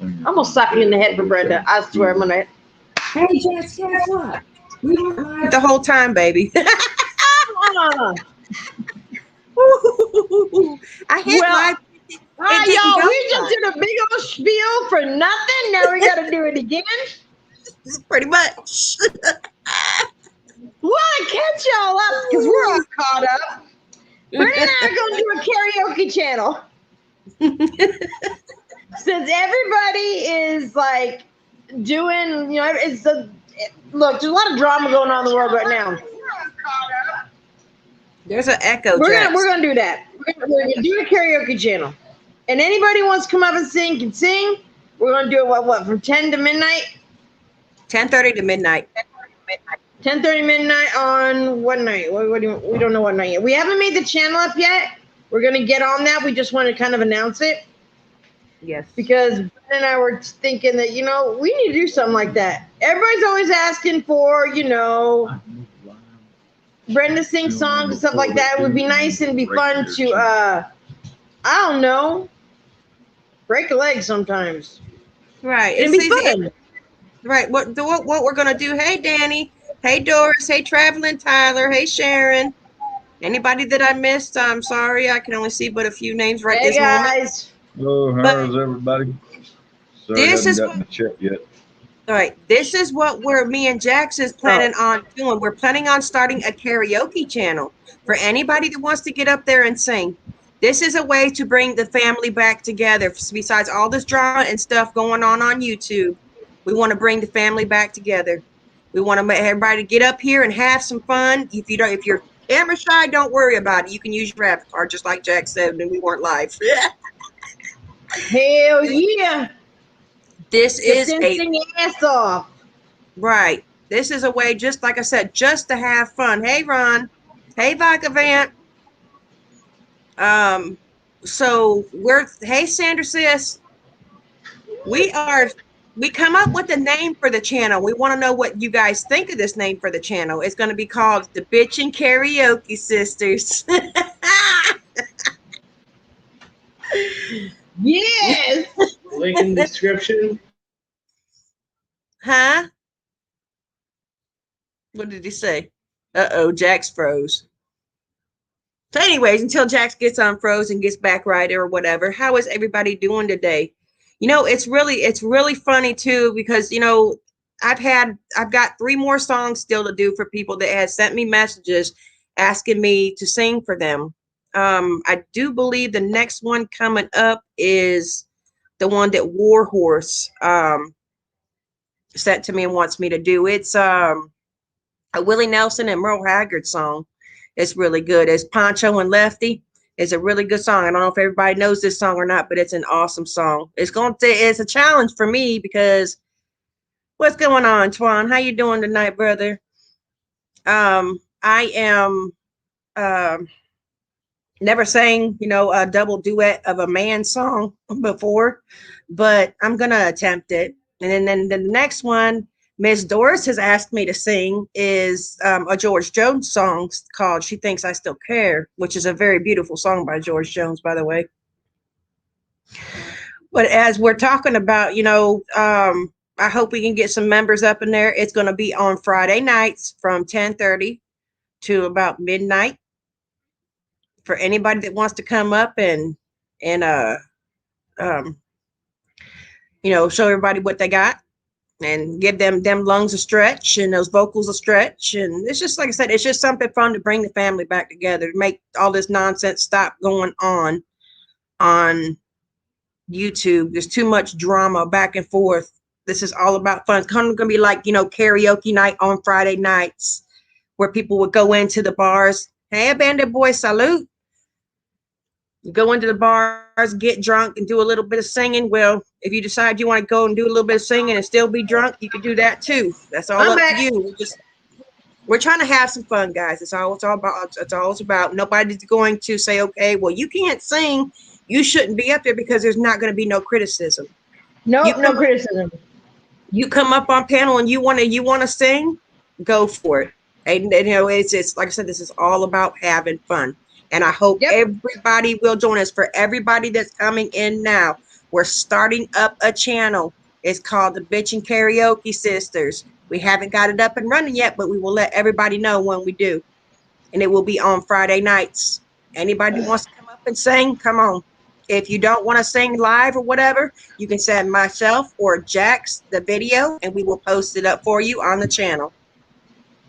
I'm gonna slap you in the head for Brenda. I swear I'm gonna. Hey, Jess, guess what? We went live the whole time, baby. I hit Well, live. It didn't y'all, go we just live. did a big old spiel for nothing. Now we gotta do it again. Pretty much. We wanna catch y'all up because we're all caught up. Brenda and I are gonna do a karaoke channel. Since everybody is like doing, it's look, there's a lot of drama going on in the world right now. There's an echo. We're gonna do that. We're gonna do a karaoke channel, and anybody wants to come up and sing can sing. We're gonna do it what from 10 to midnight. 10:30 to midnight. 10:30 midnight on what night? We don't know what night yet. We haven't made the channel up yet. We're gonna get on that. We just want to kind of announce it. Yes. Because Ben and I were thinking that, we need to do something like that. Everybody's always asking for, Brenda sing songs and stuff like that. It would be nice and be fun to, I don't know, break a leg sometimes. Right. It'd be fun. Right. What we're going to do. Hey, Danny. Hey, Doris. Hey, Traveling Tyler. Hey, Sharon. Anybody that I missed, I'm sorry. I can only see but a few names right this moment. Hey, guys. Hello, how's everybody? Sorry, this I is haven't gotten the check yet. All right. This is what me and Jax is planning on doing. We're planning on starting a karaoke channel for anybody that wants to get up there and sing. This is a way to bring the family back together. Besides all this drama and stuff going on YouTube, we want to bring the family back together. We want to make everybody get up here and have some fun. If you're camera shy, don't worry about it. You can use your avatar, just like Jack said, and we weren't live. Hell yeah. This is sing your ass off. Right. This is a way, just like I said, just to have fun. Hey, Ron. Hey, Vicavant. So hey, Sandra sis. We come up with a name for the channel. We want to know what you guys think of this name for the channel. It's going to be called the Bitchin' Karaoke Sisters. Yes. Link in the description. Huh? What did he say? Uh-oh, Jax froze. So anyways, until Jax gets unfroze and gets back right or whatever, how is everybody doing today? It's really funny too, because I've got 3 more songs still to do for people that have sent me messages asking me to sing for them. I do believe the next one coming up is the one that Warhorse sent to me and wants me to do. It's a Willie Nelson and Merle Haggard song. It's really good. It's Poncho and Lefty. It's a really good song. I don't know if everybody knows this song or not, but it's an awesome song. It's a challenge for me because what's going on, Twan? How you doing tonight, brother? I am never sang, a double duet of a man song before, but I'm gonna attempt it. And then the next one, Miss Doris has asked me to sing is a George Jones song called She Thinks I Still Care, which is a very beautiful song by George Jones, by the way. But as we're talking about, I hope we can get some members up in there. It's going to be on Friday nights from 10:30 to about midnight for anybody that wants to come up and show everybody what they got. And give them lungs a stretch and those vocals a stretch. And it's just, like I said, it's just something fun to bring the family back together, to make all this nonsense stop going on YouTube. There's too much drama back and forth. This is all about fun. It's kind of going to be like, karaoke night on Friday nights where people would go into the bars. Hey, Bandit Boy, salute. Go into the bars, get drunk, and do a little bit of singing. Well, if you decide you want to go and do a little bit of singing and still be drunk, you can do that too. That's all up to you. We're trying to have some fun, guys. It's all about. It's all it's about. Nobody's going to say, okay, well, you can't sing, you shouldn't be up there, because there's not going to be no criticism. No criticism. You come up on panel and you want to sing, go for it. And it's like I said, this is all about having fun. And I hope everybody will join us. For everybody that's coming in now, We're starting up a channel. It's called the Bitchin' Karaoke Sisters. We haven't got it up and running yet, but we will let everybody know when we do. And it will be on Friday nights. Anybody who wants to come up and sing, come on. If you don't want to sing live or whatever, you can send myself or Jax the video, and we will post it up for you on the channel.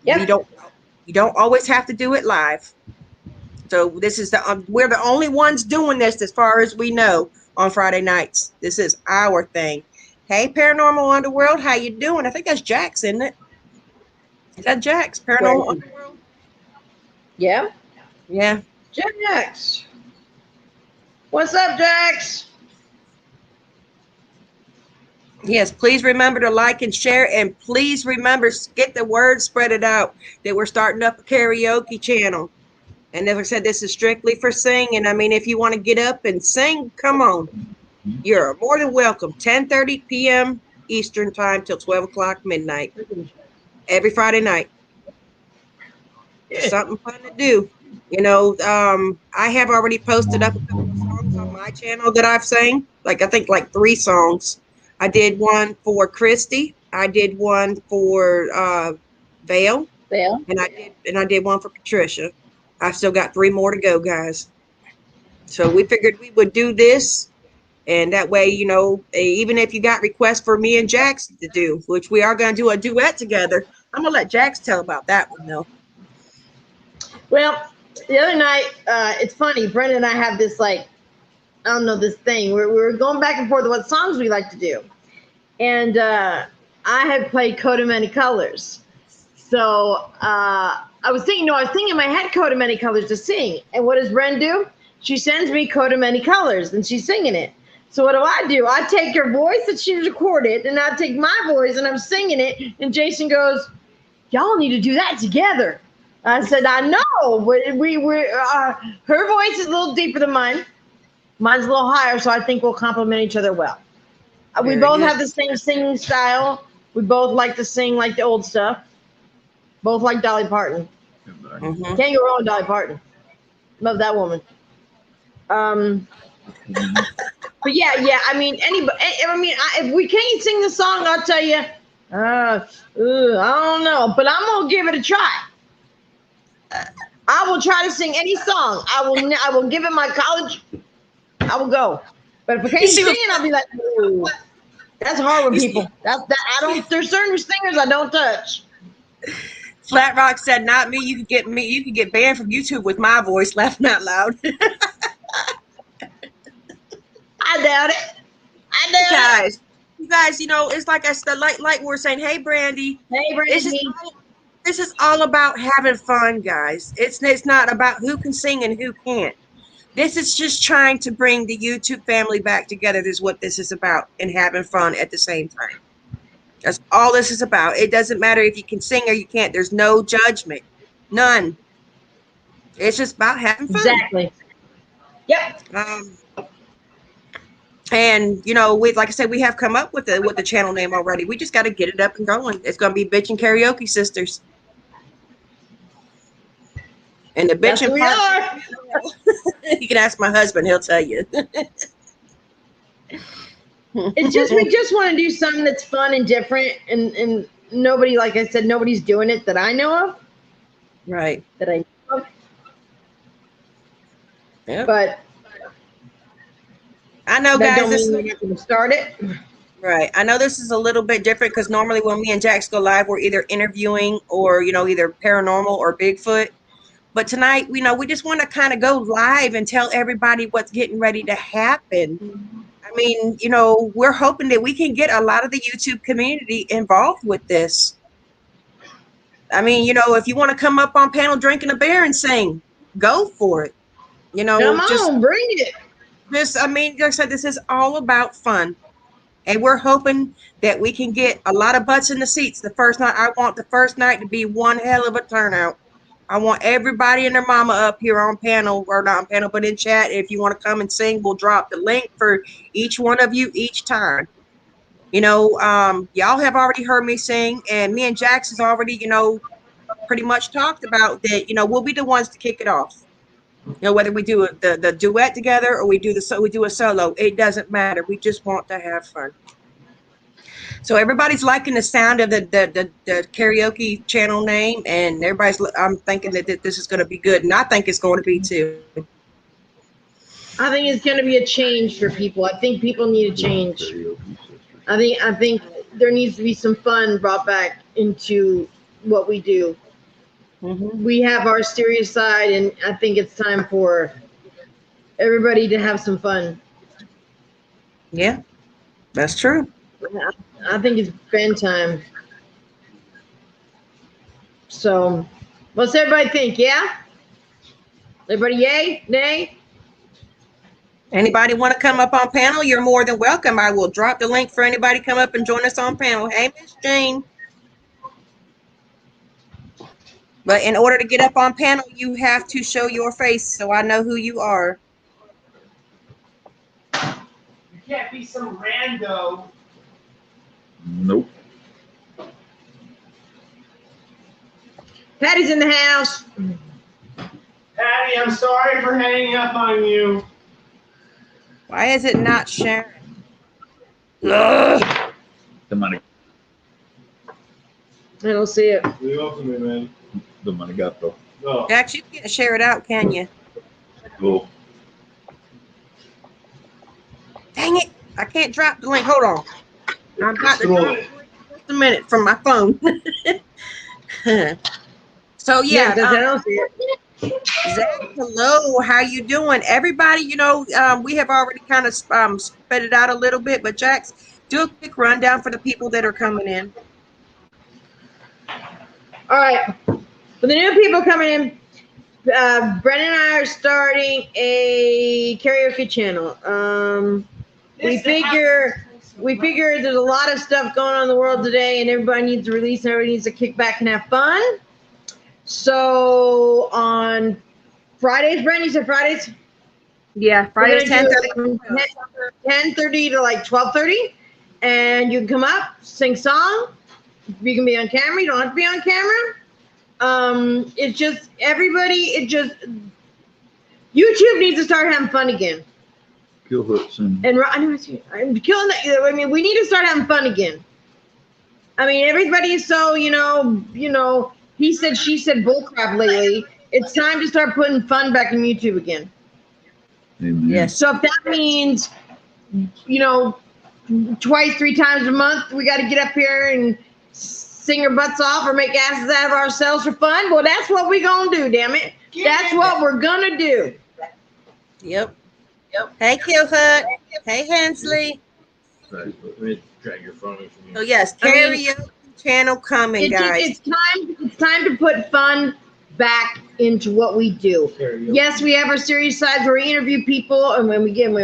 Yep. You don't always have to do it live. So this is we're the only ones doing this as far as we know on Friday nights. This is our thing. Hey, Paranormal Underworld, how you doing? I think that's Jax, isn't it? Is that Jax, Paranormal Underworld? Yeah. Yeah. Jax. What's up, Jax? Yes, please remember to like and share, and please remember, get the word spread it out that we're starting up a karaoke channel. And as I said, this is strictly for singing. I mean, if you want to get up and sing, come on. You're more than welcome. 10:30 p.m. Eastern time till 12 o'clock midnight. Every Friday night. Something fun to do. You know, I have already posted up a couple of songs on my channel that I've sang. Like, I think like 3 songs. I did one for Christy. I did one for Vale. And I did one for Patricia. I've still got 3 more to go, guys. So we figured we would do this. And that way, you know, even if you got requests for me and Jax to do, which we are going to do a duet together, I'm going to let Jax tell about that one, though. Well, the other night, it's funny. Brenda and I have this, like, I don't know, this thing. We're going back and forth with what songs we like to do. And I had played Coat of Many Colors. So I was thinking in my head Coat of Many Colors to sing. And what does Bren do? She sends me Coat of Many Colors, and she's singing it. So what do? I take her voice that she recorded, and I take my voice, and I'm singing it. And Jason goes, y'all need to do that together. I said, I know. Her voice is a little deeper than mine. Mine's a little higher, so I think we'll complement each other well. We both have the same singing style. We both like to sing like the old stuff. Both like Dolly Parton. Mm-hmm. Can't go wrong with Dolly Parton. Love that woman. But yeah. I mean, if we can't sing the song, I'll tell you. I don't know, but I'm gonna give it a try. I will try to sing any song. I will give it my college. I will go. But if I can't sing it, I'll be like, ooh, that's hard with people. There's certain singers I don't touch. Flat Rock said, "Not me. You could get banned from YouTube with my voice, laughing out loud." I doubt it. You guys, you know, it's like I said, like we're saying, hey, Brandy. Hey, Brandy. This is all about having fun, guys. It's not about who can sing and who can't. This is just trying to bring the YouTube family back together. Is what this is about, and having fun at the same time. That's all this is about. It doesn't matter if you can sing or you can't. There's no judgment. None. It's just about having fun. Exactly. Yep. And you know, like I said, we have come up with the channel name already. We just got to get it up and going. It's going to be Bitchin' Karaoke Sisters. And the bitchin' part, you can ask my husband; he'll tell you. We just want to do something that's fun and different, and nobody, like I said, nobody's doing it that I know of. Right. That I know of. Yeah. But I know, guys. This is going to start it. Right. I know this is a little bit different because normally when me and Jax go live, we're either interviewing or, you know, either paranormal or Bigfoot. But tonight, you know, we just want to kind of go live and tell everybody what's getting ready to happen. I mean, you know, we're hoping that we can get a lot of the YouTube community involved with this. I mean, you know, if you want to come up on panel drinking a beer and sing, go for it. You know, come on, bring it. I mean, like I said, this is all about fun. And we're hoping that we can get a lot of butts in the seats the first night. I want the first night to be one hell of a turnout. I want everybody and their mama up here on panel, or not on panel, but in chat. If you want to come and sing, we'll drop the link for each one of you each time. You know, y'all have already heard me sing, and me and Jax has already, you know, pretty much talked about that. You know, we'll be the ones to kick it off. You know, whether we do the duet together or we do a solo, it doesn't matter. We just want to have fun. So everybody's liking the sound of the karaoke channel name, and I'm thinking that this is going to be good, and I think it's going to be too. I think it's going to be a change for people. I think people need a change. I think there needs to be some fun brought back into what we do. Mm-hmm. We have our serious side, and I think it's time for everybody to have some fun. Yeah, that's true. I think it's fan time. So, what's everybody think? Yeah? Everybody yay? Nay? Anybody want to come up on panel? You're more than welcome. I will drop the link for anybody to come up and join us on panel. Hey, Miss Jane. But in order to get up on panel, you have to show your face so I know who you are. You can't be some rando. Nope. Patty's in the house. Patty, I'm sorry for hanging up on you. Why is it not sharing? The money. I don't see it. Leave off to me, man. The money got though. No. Jax, you can't share it out, can you? Cool. Dang it. I can't drop the link. Hold on. I'm about to drop it. Just a minute from my phone. So yeah, I don't see it. Zach, hello, how you doing? Everybody, you know, we have already kind of sped it out a little bit, but Jax, do a quick rundown for the people that are coming in. All right. For the new people coming in, Brennan and I are starting a karaoke channel. We figure there's a lot of stuff going on in the world today, and everybody needs to release, and everybody needs to kick back and have fun. So on Fridays, Brennan, you said Fridays? Yeah, Friday 10:30. 10:30 to like 12:30, and you can come up, sing song. You can be on camera. You don't have to be on camera. It's just YouTube needs to start having fun again. Kill hooks and I'm killing that. I mean, we need to start having fun again. I mean, everybody is so he said, she said, bullcrap lately. It's time to start putting fun back in YouTube again. amen. Yes. So if that means, twice, 3 times a month, we got to get up here and sing our butts off or make asses out of ourselves for fun. Well, that's what we're going to do, damn it. That's what we're going to do. Yep. Hey, Kill Hut. Hey, Hensley. Let me drag your phone away from you. So yes, karaoke channel coming, guys. It's time to put fun back into what we do. Karaoke. Yes, we have our serious sides where we interview people, and when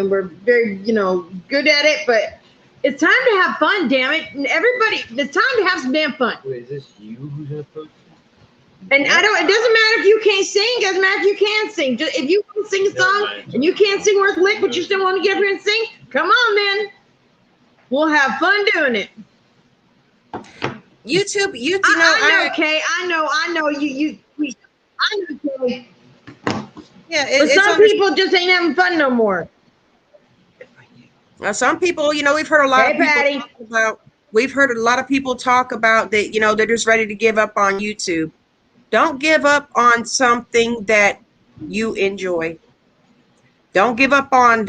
we're very good at it, but it's time to have fun, damn it. And everybody, it's time to have some damn fun. Wait, is this you who's gonna post? And it doesn't matter if you can't sing, it doesn't matter if you can sing. Just if you can sing a song and you can't sing worth a lick, but you still want to get up here and sing, come on, man. We'll have fun doing it. YouTube, I know, Kay. I know you. I know, Kay. Yeah, But some people just ain't having fun no more. Some people, we've heard a lot of people Patty. talk about. We've heard a lot of people talk about that. They're just ready to give up on YouTube. Don't give up on something that you enjoy. Don't give up on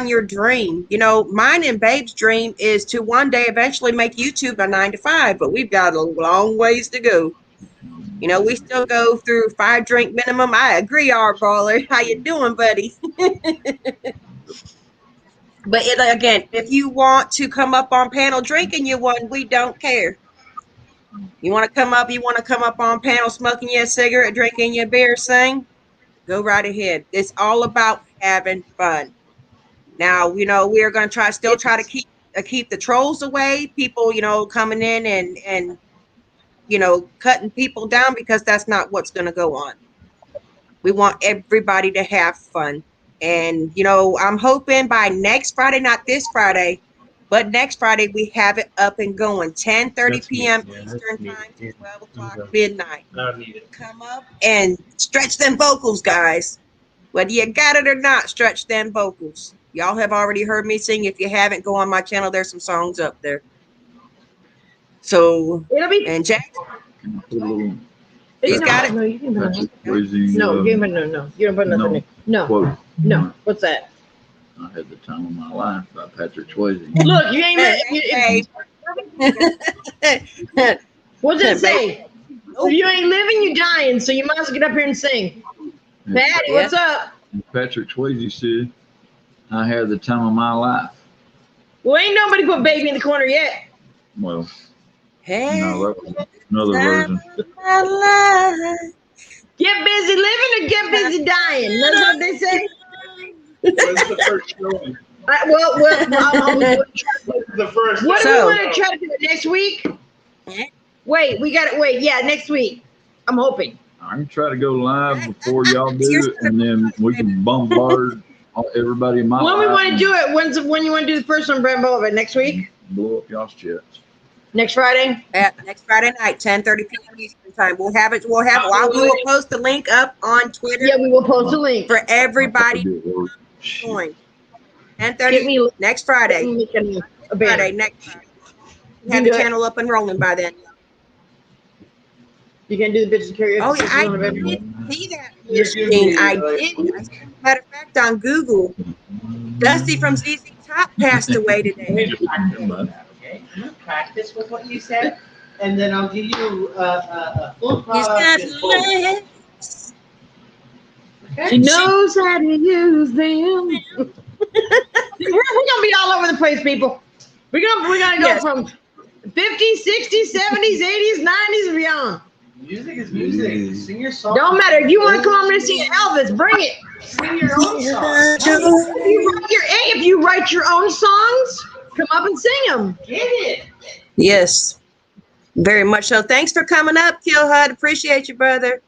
your dream. Mine and Babe's dream is to one day eventually make YouTube a 9-to-5, but we've got a long ways to go. We still go through 5-drink minimum. I agree, R-Baller. How you doing, buddy? But again, if you want to come up on panel drinking you one, we don't care. You want to come up on panel smoking your cigarette, drinking your beer, sing, go right ahead. It's all about having fun. Now, we are going to try to keep the trolls away, people, coming in and cutting people down, because that's not what's going to go on. We want everybody to have fun. And, I'm hoping by next Friday, not this Friday, but next Friday, we have it up and going. 10:30 p.m. Eastern time to 12 o'clock midnight. I don't need it. Come up and stretch them vocals, guys. Whether you got it or not, stretch them vocals. Y'all have already heard me sing. If you haven't, go on my channel. There's some songs up there. So, It'll be. and Jack, Can you put a little he's got it. No, you can put Patrick Swayze, no, you can put no. You don't put nothing in. No, quote? no. What's that? I had the time of my life by Patrick Swayze. Look, you ain't. What's it say? If you ain't living, you dying. So you might as well get up here and sing. Patty, what's up? Patrick Swayze said, I had the time of my life. Well, ain't nobody put baby in the corner yet. Well, Hey, no, that was another version. Get busy living or get busy dying. That's what they say. What's the first showing? Well, The first. what do So- we want to try to do next week? Wait, we got it. Wait, yeah, next week. I'm hoping. I can try to go live before y'all do it, and then we can bombard everybody in my When we life want to and do it? When you want to do the first one, Brent Boulevard? Next week? blow up y'all's chest. Next Friday? Next Friday night, 10:30 p.m. Eastern time. We'll have it. We will post the link up on Twitter Yeah, we will post a link. for everybody to That'd be a word. join. Get 10:30 me next Friday. a Friday banner. next Friday. Have the channel up and rolling by then. You can do the bitches karaoke. Oh yeah, I did see that. Machine. I did. Matter of fact, on Google, Dusty from ZZ Top passed away today. Okay, I'm gonna practice with what you said, and then I'll give you a full He's got product. in full. legs. She knows how to use them. we're gonna be all over the place, people. We're gonna go Yes. from 50s, 60s, 70s, 80s, 90s, and beyond. Music is music. Sing your song. Don't matter. If you want to come over and sing Elvis, bring it. Sing your own song. If you write your own songs, come up and sing them. Get it. Yes, very much so. Thanks for coming up, Kill Hud. Appreciate you, brother.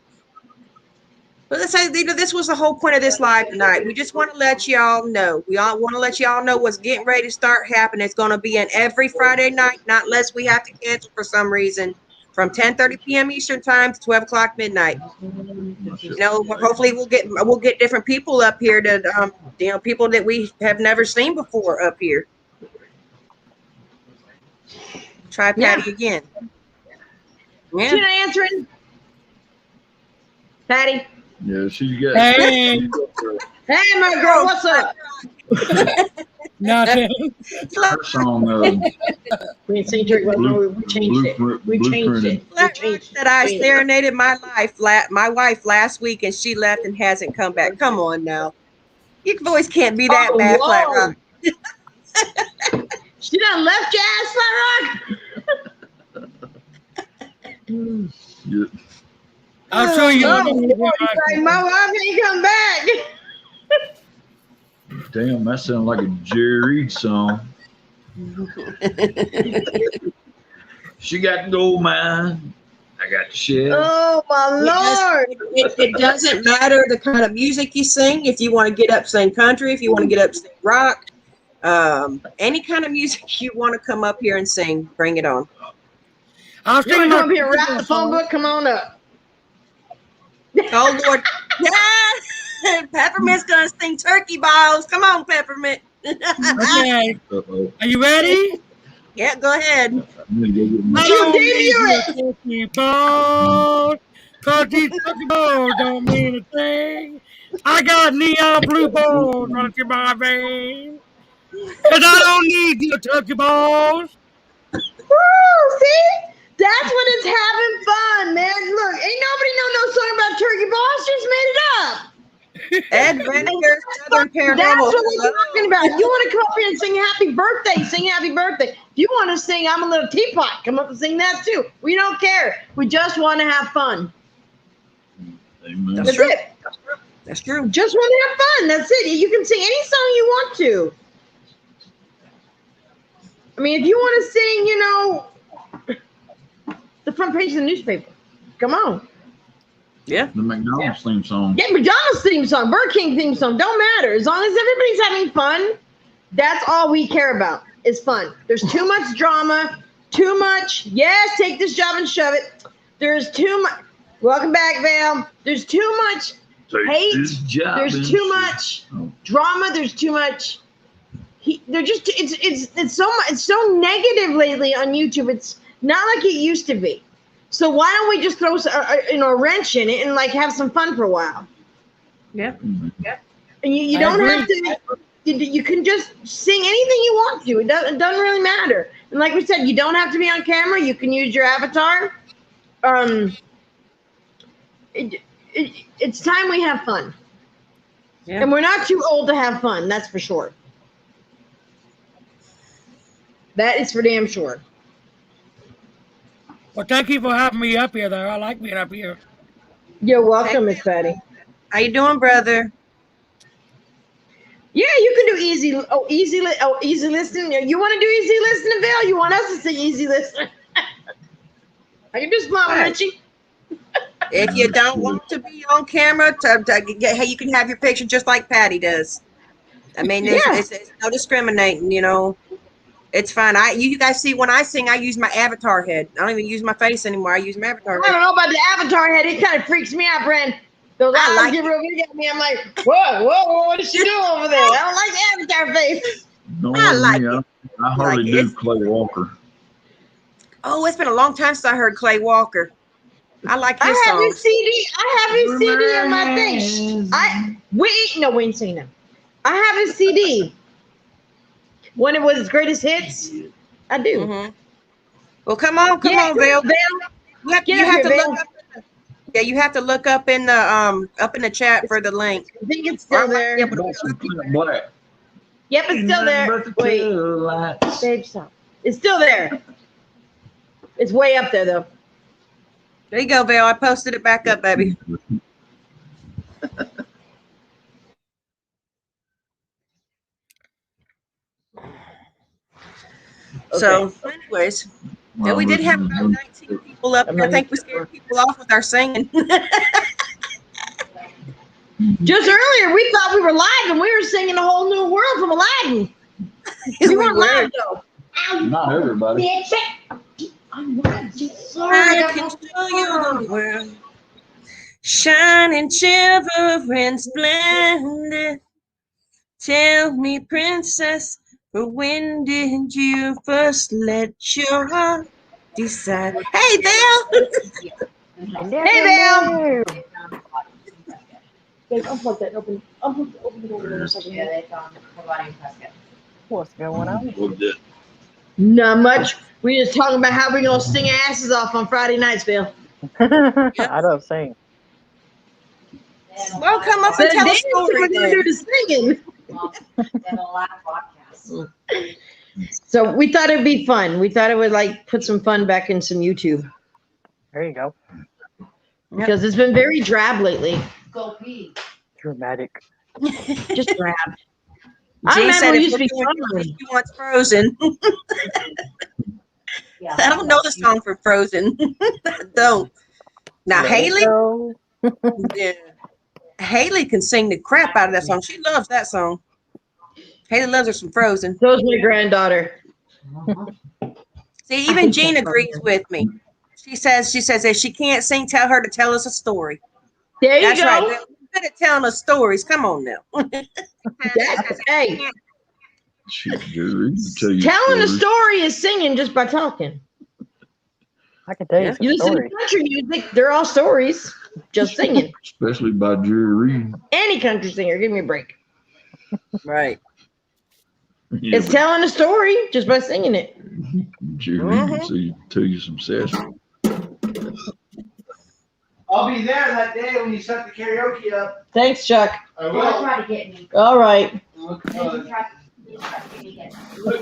But let's say, this was the whole point of this live tonight. We just want to let y'all know. We all want to let y'all know what's getting ready to start happening. It's going to be an every Friday night, not unless we have to cancel for some reason, from 10:30 p.m. Eastern time to 12 o'clock midnight. Hopefully we'll get different people up here to, people that we have never seen before up here. Try Patty again. Yeah. She's not answering. Patty. Yeah, she's got. Hey, Hey, my girl, what's up? nothing. Her song, We didn't sing Turkey. No, we changed it. We changed it. We changed it. That I serenaded my wife last week, and she left and hasn't come back. Come on now, your voice can't be that bad, Flat Rock. She done left your ass, Flat Rock. yeah, I'll show you. Oh, like, my wife ain't come back. damn, that sounds like a Jerry Reed song. She got the gold mine. I got the shell. Oh my Lord. It doesn't matter the kind of music you sing. If you want to get up, sing country. If you want to get up, sing rock. Any kind of music you want to come up here and sing, bring it on. I'll You want sing to come up my here and rap the phone book? Come on up. Oh Lord, yeah! Peppermint's gonna sing turkey balls. Come on, Peppermint. Okay, Uh-oh. are you ready? Yeah, go ahead. I'm gonna go get my. I don't debut need it. your turkey balls, 'cause these turkey balls don't mean a thing. I got neon blue balls running through my veins, 'cause I don't need your turkey balls. Woo, see? That's when it's having fun, man. Look, ain't nobody know no song about turkey balls. Just made it up. Ed Vinegar, Southern That's Paranormal. what we're talking about. You want to come up here and sing happy birthday, sing happy birthday. If you want to sing I'm a Little Teapot, come up and sing that too. We don't care. We just want to have fun. Amen. That's true. it. That's true. Just want to have fun. That's it. You can sing any song you want to. I mean, if you want to sing, the front page of the newspaper, come on. Yeah. The McDonald's theme song. Get McDonald's theme song, Burger King theme song, don't matter. As long as everybody's having fun, that's all we care about is fun. There's too much drama, too much, yes, take this job and shove it. There's too much, welcome back, Val. There's too much hate. This job There's and too shit. much Oh. drama. There's too much. They're just it's so negative lately on YouTube. It's not like it used to be. So why don't we just throw a wrench in it and like have some fun for a while? Yeah. And you don't have to. You can just sing anything you want to. It doesn't really matter. And like we said, you don't have to be on camera. You can use your avatar. It's time we have fun. Yeah. And we're not too old to have fun. That's for sure. That is for damn sure. Well, thank you for having me up here, though. I like being up here. You're welcome, Miss Patty. How you doing, brother? Yeah, you can do easy listening. You want to do easy listening, Val? You want us to sing easy listening? I can do small, Richie. If you don't want to be on camera, hey, you can have your picture just like Patty does. I mean, it's no discriminating, you know. It's fine. You guys see when I sing, I use my avatar head. I don't even use my face anymore. I use my avatar I head. don't know about the avatar head. It kind of freaks me out, Brand. Those eyes get real big at me. I'm like, whoa, what is she doing over there? I don't like the avatar face. No, I like I hardly like do it. Clay Walker. Oh, it's been a long time since I heard Clay Walker. I like his I have his songs. CD. I have his CD on my thing. We ain't seen him. I have his CD. When it was his greatest hits, I do. Mm-hmm. Well, come on, Val. You have to look up. Yeah, you have to look up in the chat for the link. I think it's still there. Black. Yep, it's still there. Wait, babe, stop. It's still there. It's way up there, though. There you go, Val. I posted it back up, baby. So, anyways, yeah, we did have about 19 people up here. I think we scared people off with our singing. Just earlier, we thought we were live and we were singing a whole new world from Aladdin. We weren't live, though. Not everybody. I can show you the world, shining, shivering, splendid. Tell me, princess, when did you first let your heart decide? Hey, Val! Hey, Val! Babe, unplug that. Open the door in a second. What's going on? Not much. We just talking about how we're going to sing asses off on Friday nights, Bill. I don't sing. Well, come up and tell a story. We're going to do the singing. So we thought it'd be fun. We thought it would like put some fun back in some YouTube. There you go. Because it's been very drab lately. Dramatic. Just drab. Jane said it used to be fun. He wants Frozen. I don't know the song for Frozen. I don't. Now, Haley? Yeah. Haley can sing the crap out of that song. She loves that song. Haley loves her some Frozen. So is my granddaughter. See, even Jean agrees with me. She says if she can't sing, tell her to tell us a story. There you That's go. right. We're good at telling us stories. Come on now. Hey, telling a story is singing just by talking. I can tell you some You listen stories. to country music, they're all stories. Just singing. Especially by Jerry Reed. Any country singer, give me a break. Right. Yeah, It's telling a story just by singing it. Jerry Reed can tell you some sessions. I'll be there that day when you set the karaoke up. Thanks, Chuck. I will. Try to get me. All right. Look Look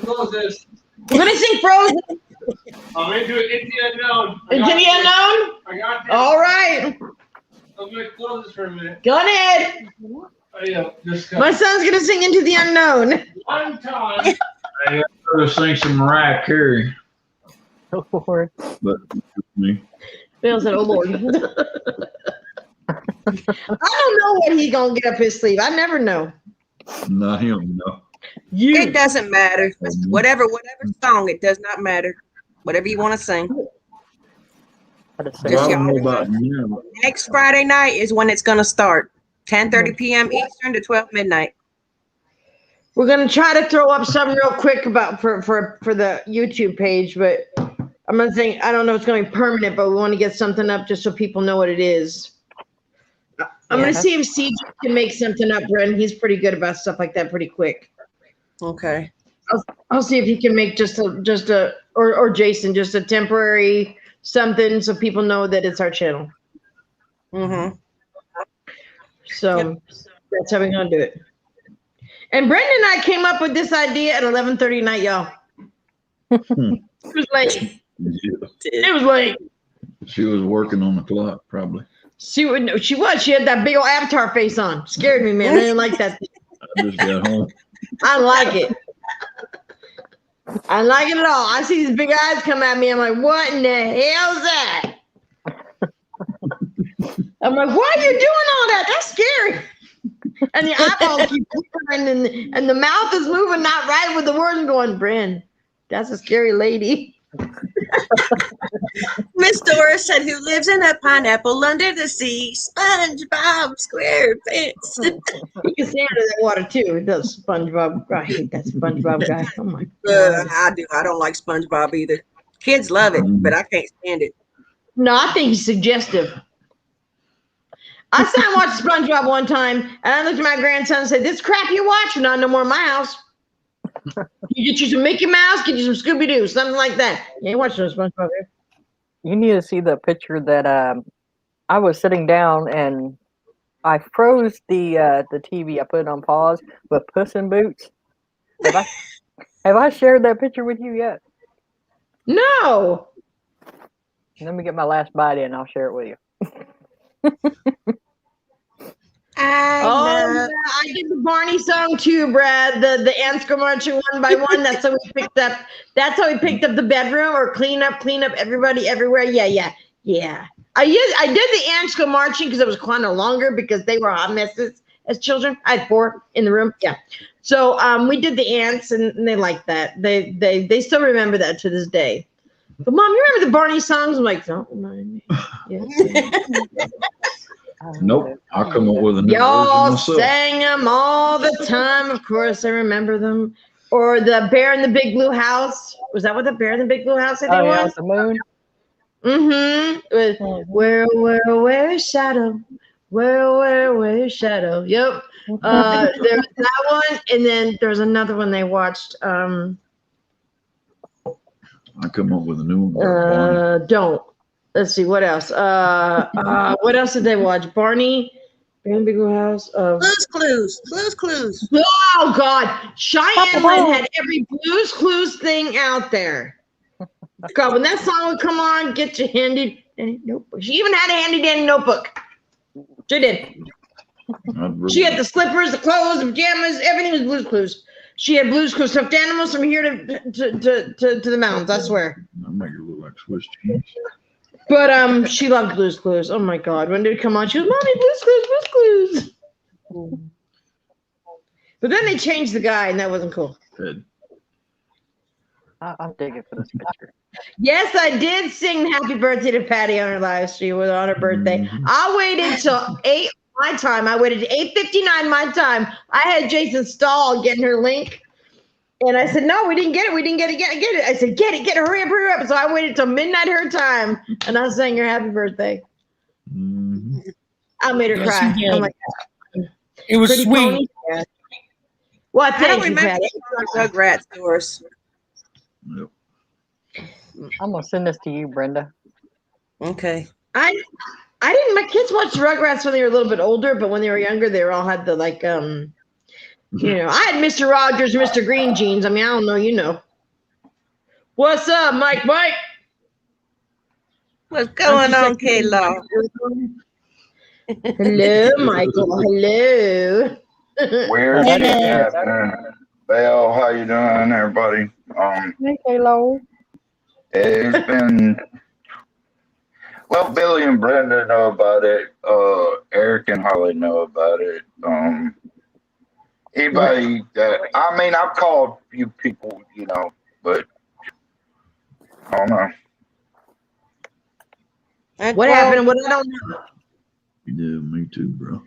closest. We're gonna sing Frozen. I'm into it. Into the unknown. Into the unknown. I got this. All right. I'm gonna close this for a minute. Go ahead. My son's gonna sing Into the Unknown. One time. I gotta sing some Mariah Carey. Oh, Lord. But me. Bill said, "Oh Lord." I don't know what he's gonna get up his sleeve. I never know. No, he don't know. It doesn't matter. Whatever song, it does not matter. Whatever you want to sing. I don't know about you. Next Friday night is when it's gonna start. 10:30 p.m. Eastern to 12 midnight. We're gonna try to throw up something real quick about for the YouTube page, but I'm gonna think I don't know if it's gonna be permanent, but we want to get something up just so people know what it is. I'm gonna see if CJ can make something up, Bren. He's pretty good about stuff like that pretty quick. Okay. I'll see if he can make just a or Jason just a temporary something so people know that it's our channel. Mm-hmm. So that's how we're gonna do it. And Brendan and I came up with this idea at 11:30 at night, y'all. It was late. Yeah. It was late. She was working on the clock, probably. She had that big old avatar face on. Scared me, man. I didn't like that thing. I just got home. I like it. I like it at all. I see these big eyes come at me. I'm like, what in the hell is that? I'm like, why are you doing all that? That's scary. And the eyeballs keep moving and the mouth is moving not right with the words going, Bren, that's a scary lady. Miss Doris said, who lives in a pineapple under the sea? SpongeBob SquarePants. He can stand under that water too. It does SpongeBob. I hate that SpongeBob guy. Oh my God. I do. I don't like SpongeBob either. Kids love it, but I can't stand it. No, I think he's suggestive. I sat and watched SpongeBob one time, and I looked at my grandson and said, this crap you watch, not no more in my house. You get you some Mickey Mouse, get you some Scooby-Doo, something like that. You ain't watching no SpongeBob here. You need to see the picture that I was sitting down and I froze the TV. I put it on pause with Puss in Boots. Have I shared that picture with you yet? No. Let me get my last bite in. I'll share it with you. I did the Barney song too, Brad. The ants go marching one by one. That's how we picked up. That's how we picked up the bedroom or clean up everybody everywhere. Yeah. I did the ants go marching because it was kind of longer because they were hot messes as children. I had 4 in the room. Yeah. So we did the ants and they liked that. They still remember that to this day. But Mom, you remember the Barney songs? I'm like, don't remind me. Yeah. Nope. I'll come up with a new Y'all version myself. sang them all the time. Of course, I remember them. Or the Bear in the Big Blue House. Was that what the Bear in the Big Blue House I think was? The moon. Mm-hmm. Where is Shadow? Where is Shadow? Yep. There was that one, and then there's another one they watched. I come up with a new one. Don't. Let's see, what else? What else did they watch? Barney, Bear in the Big Blue House. Blue's Clues. Oh God, Cheyenne Lynn had every Blue's Clues thing out there. God, when that song would come on, get your handy dandy notebook. She even had a handy dandy notebook. She did. She had the slippers, the clothes, the pajamas, everything was Blue's Clues. She had Blue's Clues stuffed animals from here to the mountains. I swear. I'll make it look like Swiss cheese. But she loved Blue's Clues. Oh my God, when did it come on? She was, Mommy, Blue's Clues. But then they changed the guy, and that wasn't cool. Good. I'm digging for this picture. Yes, I did sing Happy Birthday to Patty on her live stream on her birthday. I waited till 8 my time. I waited to 8:59 my time. I had Jason Stahl getting her link. And I said, no, we didn't get it. Get it. I said, get it, hurry up. So I waited till midnight her time, and I sang her happy birthday. Mm-hmm. I made her cry. I'm like, it was pretty sweet. Pony. Well, I don't thank you, remember Patty. Rugrats, Doris. Yep. I'm gonna send this to you, Brenda. Okay. I didn't. My kids watched Rugrats when they were a little bit older, but when they were younger, they all had the like I had Mr. Rogers, Mr. Green jeans. I mean, I don't know, you know. What's up, Mike? What's going on, Kayla? Hello, Michael. Hello. Where's Belle? How you doing, everybody? Hey, Kayla. It's been Billy and Brenda know about it. Eric and Holly know about it. Anybody that I've called a few people, but I don't know. What happened? What I don't know. Yeah, me too, bro.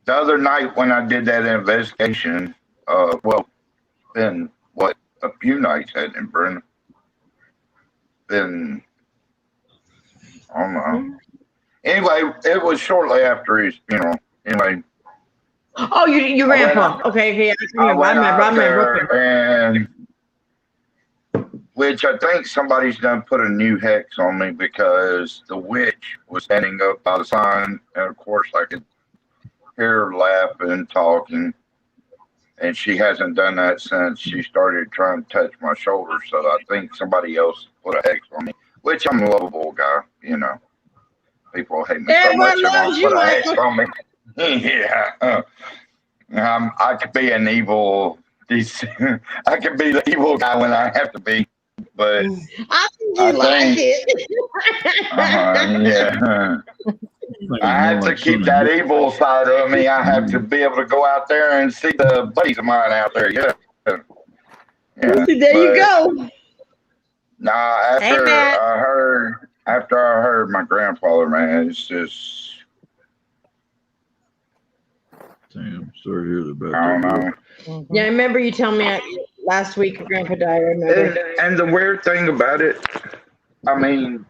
the other night when I did that investigation, well, been what, a few nights, hadn't it, Brenda? Been, I don't know. Anyway, it was shortly after his funeral. Anyway, Oh, your grandpa. Okay. I went out there, Okay. and which I think somebody's done put a new hex on me because the witch was standing up by the sign, and of course I could hear her laughing, talking, and she hasn't done that since she started trying to touch my shoulder. So I think somebody else put a hex on me, which I'm a lovable guy, you know. People hate me so much they won't put a hex on me. Yeah. I could be an evil. I could be the evil guy when I have to be, but I think you like it. Yeah. I have to keep that evil side of me. I have to be able to go out there and see the buddies of mine out there. Yeah. There you go. Nah, after I heard my grandfather, man, it's just. Damn, sorry to hear about I don't that. know. Yeah, I remember you telling me last week your grandpa died. I remember. And the weird thing about it, I mean,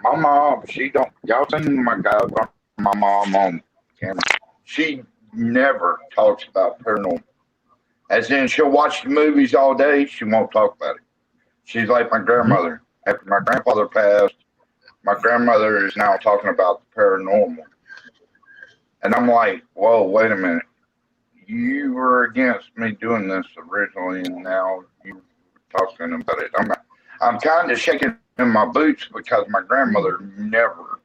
my mom, y'all seen my mom on camera. She never talks about paranormal. As in, she'll watch the movies all day. She won't talk about it. She's like my grandmother. After my grandfather passed, my grandmother is now talking about the paranormal. And I'm like, whoa, wait a minute. You were against me doing this originally, and now you're talking about it. I'm kind of shaking in my boots because my grandmother never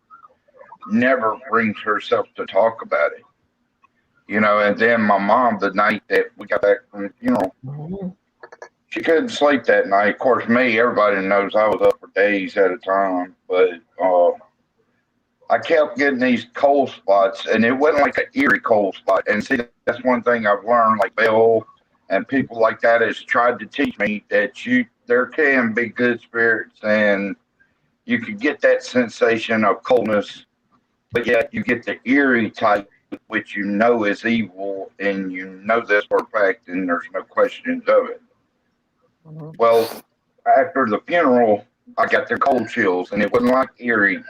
brings herself to talk about it. You know, and then my mom, the night that we got back from the funeral, she couldn't sleep that night. Of course, me, everybody knows I was up for days at a time, but I kept getting these cold spots, and it wasn't like an eerie cold spot. And see, that's one thing I've learned, like Bill and people like that has tried to teach me that there can be good spirits, and you can get that sensation of coldness, but yet you get the eerie type, which you know is evil, and you know this for a fact, and there's no questions of it. Well, after the funeral, I got the cold chills, and it wasn't like eerie.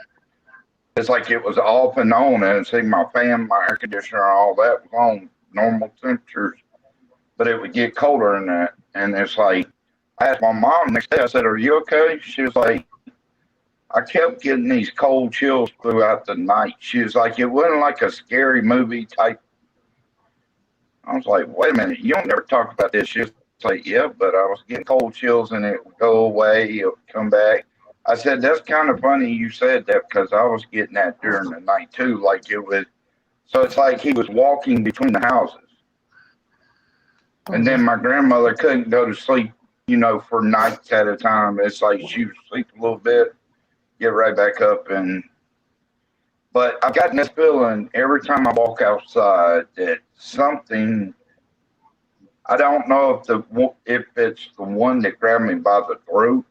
It's like it was off and on, and see, my fan, my air conditioner, all that was on normal temperatures, but it would get colder than that. And it's like, I asked my mom next day, I said, "Are you okay?" She was like, "I kept getting these cold chills throughout the night." She was like, "It wasn't like a scary movie type." I was like, "Wait a minute, you don't never talk about this." She was like, "Yeah, but I was getting cold chills, and it would go away, it would come back." I said, "That's kind of funny you said that because I was getting that during the night too. Like it was, so it's like he was walking between the houses." And then my grandmother couldn't go to sleep, you know, for nights at a time. It's like she would sleep a little bit, get right back up. But I've gotten this feeling every time I walk outside that something, I don't know if it's the one that grabbed me by the throat,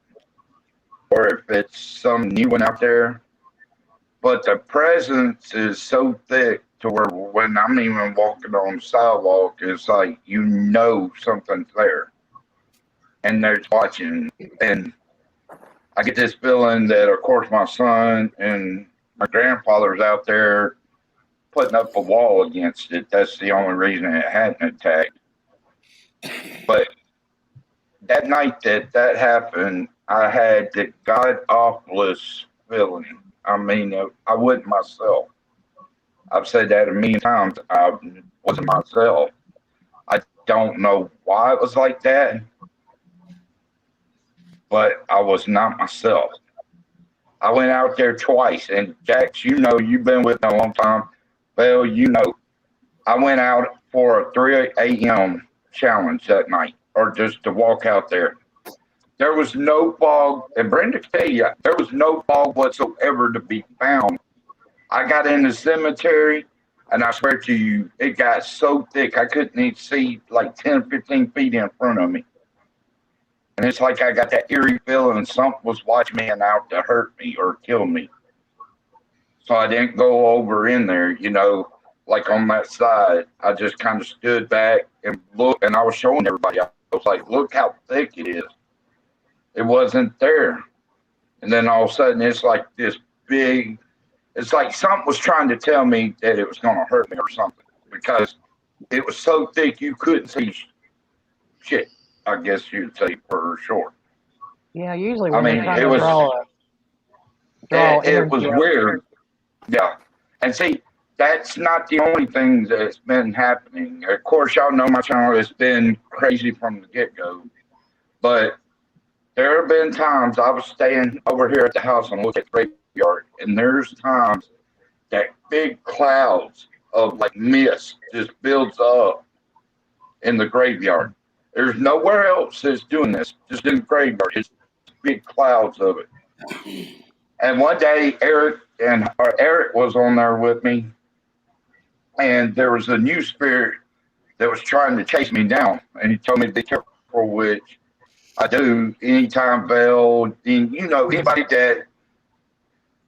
or if it's some new one out there, but the presence is so thick to where when I'm even walking on the sidewalk, it's like, you know, something's there and they're watching. And I get this feeling that, of course, my son and my grandfather's out there putting up a wall against it. That's the only reason it hadn't attacked. But that night that happened, I had the god awfulest feeling. I mean, I wasn't myself. I've said that a million times. I wasn't myself. I don't know why it was like that, but I was not myself. I went out there twice, and Jax, you know, you've been with me a long time. Well, you know, I went out for a 3 a.m. challenge that night, or just to walk out there. There was no fog, and Brenda can tell you, there was no fog whatsoever to be found. I got in the cemetery, and I swear to you, it got so thick, I couldn't even see like 10, 15 feet in front of me. And it's like I got that eerie feeling something was watching me and out to hurt me or kill me. So I didn't go over in there, you know. like on that side. I just kind of stood back and looked, and I was showing everybody. I was like, look how thick it is. It wasn't there. And then all of a sudden, it's like this big, it's like something was trying to tell me that it was going to hurt me or something, because it was so thick you couldn't see shit, I guess you'd say, for short. Yeah, usually I when mean, they're trying it to was, draw it was energy out. weird. Yeah. And see, that's not the only thing that's been happening. Of course, y'all know my channel has been crazy from the get-go, but there have been times I was staying over here at the house and look at the graveyard, and there's times that big clouds of like mist just builds up in the graveyard. There's nowhere else that's doing this, just in the graveyard. It's big clouds of it. And one day, Eric was on there with me, and there was a new spirit that was trying to chase me down, and he told me to be careful, which I do anytime Val, anybody that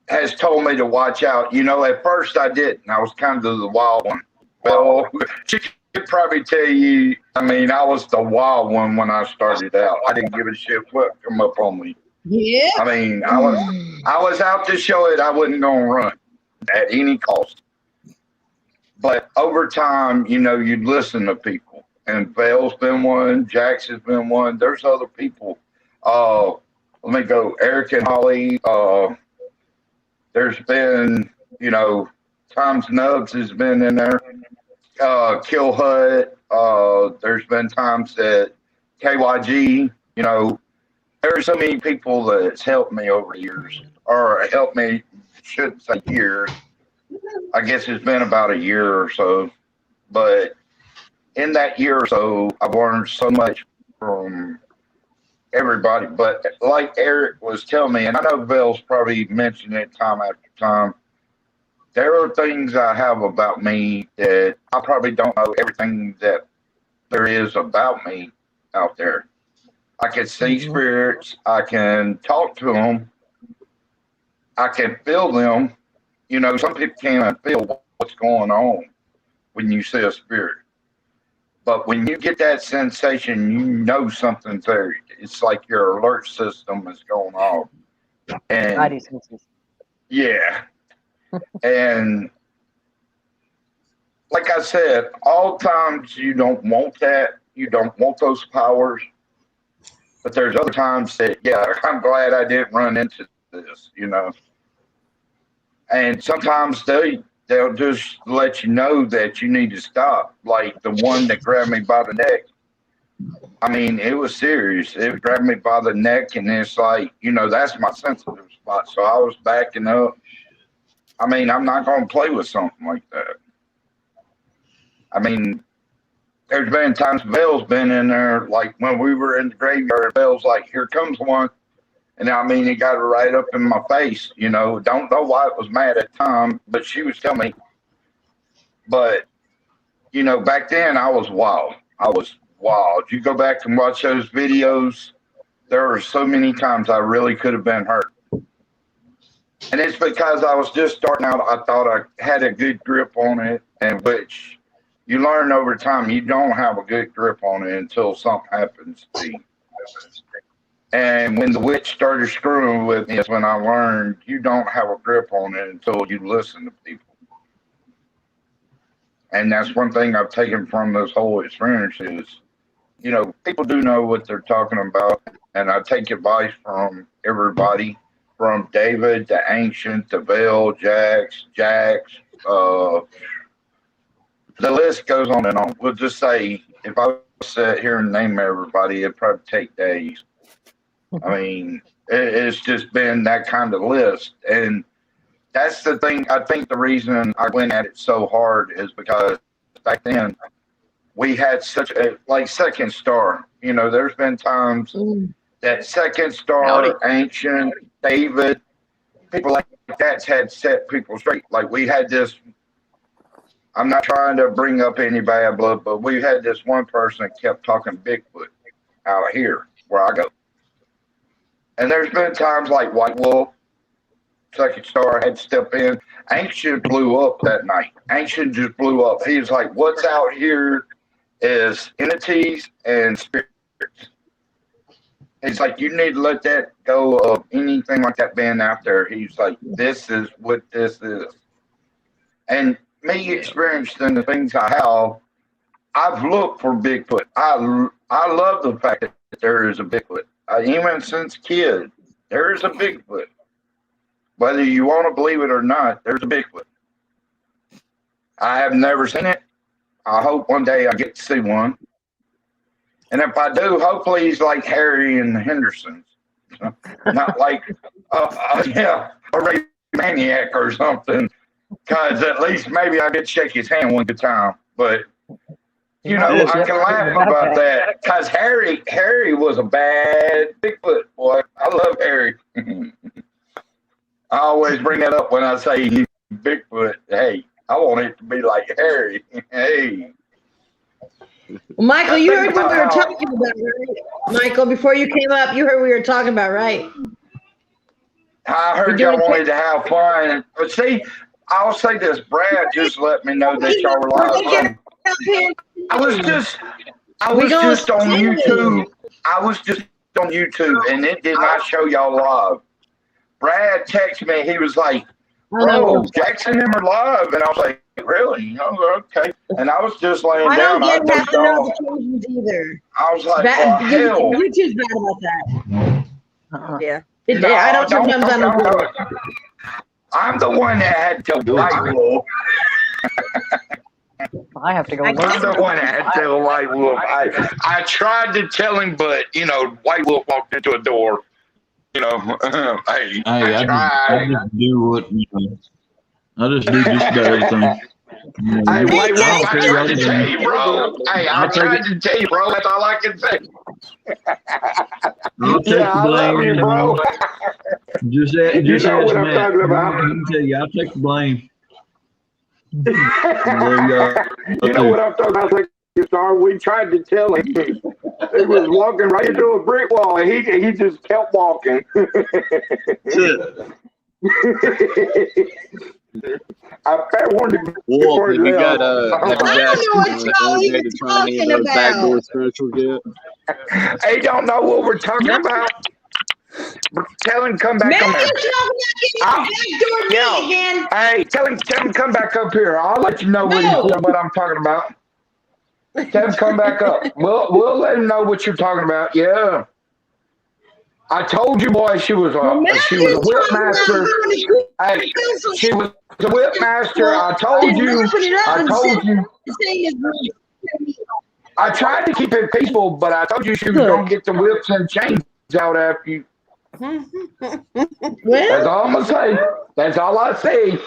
has told me to watch out. At first I didn't. I was kind of the wild one. Well, she could probably tell you, I was the wild one when I started out. I didn't give a shit what come up on me. Yeah. I was out to show it I wasn't going to run at any cost. But over time, you'd listen to people. And Vale's been one, Jax has been one. There's other people. Let me go, Eric and Holly. There's been, Tom's Nubs has been in there. Kill Hut. There's been times that KYG, there's so many people that's helped me over the years, or helped me, shouldn't say years. I guess it's been about a year or so. But in that year or so, I've learned so much from everybody. But like Eric was telling me, and I know Bill's probably mentioned it time after time, there are things I have about me that I probably don't know everything that there is about me out there. I can see spirits. I can talk to them. I can feel them. Some people can't feel what's going on when you see a spirit. But when you get that sensation, something's there. It's like your alert system is going off. And yeah. And like I said, all times you don't want that. You don't want those powers. But there's other times that, yeah, I'm glad I didn't run into this, And sometimes they'll just let you know that you need to stop. Like the one that grabbed me by the neck. It was serious. It grabbed me by the neck, and it's like, that's my sensitive spot. So I was backing up. I'm not going to play with something like that. There's been times Vale's been in there, like when we were in the graveyard, Vale's like, here comes one. And he got it right up in my face, Don't know why it was mad at the time, but she was telling me. But, back then I was wild. You go back and watch those videos, there were so many times I really could have been hurt. And it's because I was just starting out. I thought I had a good grip on it, and which you learn over time, you don't have a good grip on it until something happens to you. And when the witch started screwing with me is when I learned you don't have a grip on it until you listen to people. And that's one thing I've taken from this whole experience is, people do know what they're talking about. And I take advice from everybody, from David to Ancient to Bill, Jax. The list goes on and on. We'll just say, if I sit here and name everybody, it'd probably take days. It's just been that kind of list. And that's the thing. I think the reason I went at it so hard is because back then we had such a, like Second Star, there's been times that Second Star, Ancient, David, people like that's had set people straight. Like we had this, I'm not trying to bring up any bad blood, but we had this one person that kept talking Bigfoot out here where I go. And there's been times like White Wolf, second star. I had to step in. Ancient blew up that night. Ancient just blew up. He was like, what's out here is entities and spirits. He's like, you need to let that go of anything like that being out there. He's like, this is what this is. And me experiencing the things I have, I've looked for Bigfoot. I love the fact that there is a Bigfoot. Even since kid, there is a Bigfoot. Whether you want to believe it or not, there's a Bigfoot. I have never seen it. I hope one day I get to see one. And if I do, hopefully he's like Harry and the Hendersons. Not like, a rape maniac or something. Because at least maybe I get to shake his hand one good time. But, you know, I can laugh about that. Because Harry was a bad Bigfoot boy. I love Harry. I always bring that up when I say he's Bigfoot. Hey, I want it to be like Harry. Hey. Well, Michael, you heard what we were talking about, right? Michael, before you came up, you heard what we were talking about, right? I heard y'all wanted to have fun. But see, I'll say this. Brad just let me know that y'all were live. I was just on YouTube. I was just on YouTube, and it did not show y'all live. Brad texted me. He was like, bro, Jackson and him are live. And I was like, really? Oh, okay. And I was just laying down. I don't get notifications either. I was like, hell. YouTube's bad about that. Yeah. I don't sometimes understand. I'm the one that had to White Wolf. I have to go. I'm the one that had to White Wolf. I tried to tell him, but, you know, White Wolf walked into a door. You know, hey, I just do what, you know, I just do just about everything. Hey, White Wolf, I tried to tell you, bro. Hey, I tried to tell you, bro. That's all I can say. I'll take the blame, I love you, bro. Just ask what I'm talking about. I can tell you, I'll take the blame. You know what I'm talking about? Like, we tried to tell him. He was walking right into a brick wall, and he just kept walking. I warned him. Wolf, have you got I don't know what y'all even talking about. special yet? Hey, don't know what we're talking about. Tell him come back Man, up here. again. Hey, tell him come back up here. I'll let you know what I'm talking about. Tell him come back up. We'll let him know what you're talking about. Yeah. I told you, boy, she was a whip master. Hey, she was a whip master. I told you. I tried to keep it peaceful, but I told you she was gonna get the whips and chains out after you. That's all I'm gonna say. That's all I say.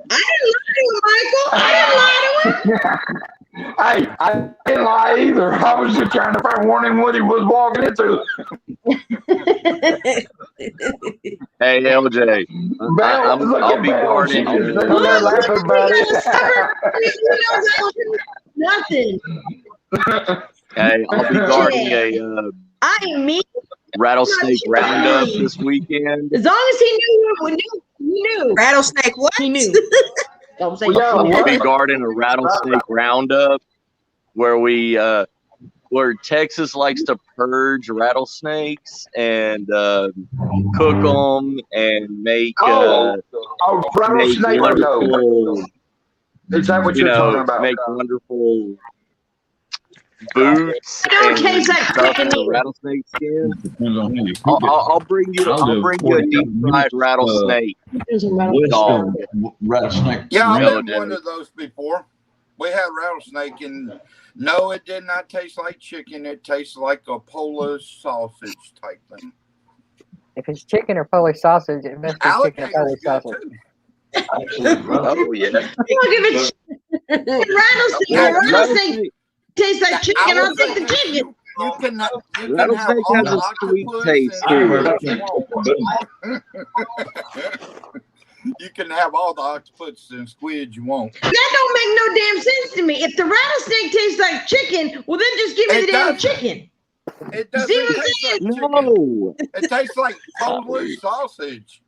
I didn't lie to him, Michael. I didn't lie to him. Hey, I didn't lie either. I was just trying to warn him what he was walking into. Hey, LJ, I'll be guarding. Nothing. Hey, I'll be guarding a rattlesnake roundup this weekend. As long as he knew. Rattlesnake what? He knew. Don't say I'll be guarding a rattlesnake roundup where Texas likes to purge rattlesnakes and cook them and make rattlesnake wonderful. Is that what you're talking about? Make wonderful boots Don't taste like stuff in the rattlesnake skin. I'll bring you a deep fried rattlesnake. Rattlesnake. Yeah, I've had one of those before. We had rattlesnake, and no, it did not taste like chicken. It tastes like a Polish sausage type thing. If it's chicken or Polish sausage, it must be chicken or Polish sausage. Oh yeah. Rattlesnake tastes like chicken. I'll take the chicken. You can have Rattlesnake all has the a sweet octopus taste and you can have all the octopus and squid you want. That don't make no damn sense to me. If the rattlesnake tastes like chicken, well then just give me the damn chicken. It doesn't taste like chicken. No. It tastes like Polish sausage.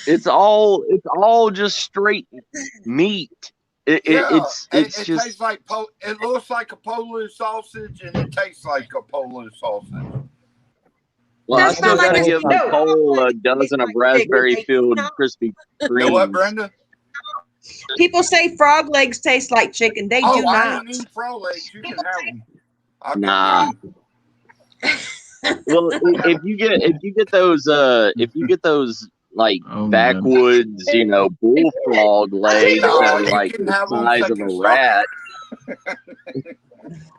It's all just straight meat. It's it just tastes like it looks like a Polo sausage, and it tastes like a Polo sausage. well, I That's still not like got to a give no. Nicole a dozen of raspberry filled Krispy Know what, Kremes. Brenda? People say frog legs taste like chicken. They do I not. ain't eating frog legs. You can have them. I'll Nah. give you. Well, if you get those like Oh, my backwoods, bullfrog legs No, that are you like can the have them size of a second star. rat,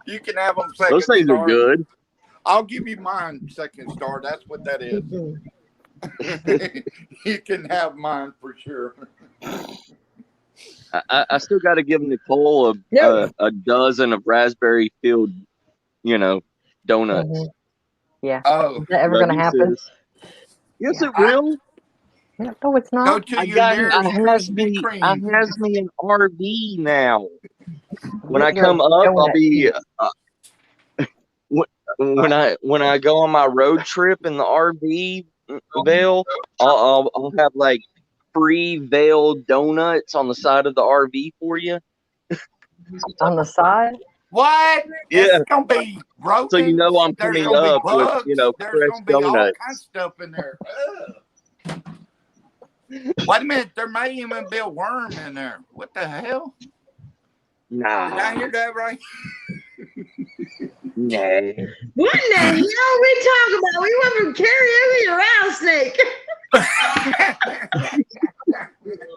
You can have them second those things star. are good. I'll give you mine second star. That's what that is. You can have mine for sure. I still got to give Nicole a dozen of raspberry filled, donuts. Mhm. Yeah. Oh, Is that ever Love going to you, happen? sis. Yes, Yeah. it will. No, it's go not. to I your got nearest I has Krispy me I Kreme. has me an RV now. When Get I your come up, I'll donut be piece. when I go on my road trip in the RV, Vale, I'll have like free Vale donuts on the side of the RV for you. On the side? What? Yeah, It's gonna be so you rodents. know I'm There's coming gonna be up with bugs. There's fresh gonna be all kinds of donuts. stuff in there. Ugh. Wait a minute. There may even be a worm in there. What the hell? Did I Nah, hear that right? nah. What in the hell are we talking about? We went from karaoke to rattlesnake.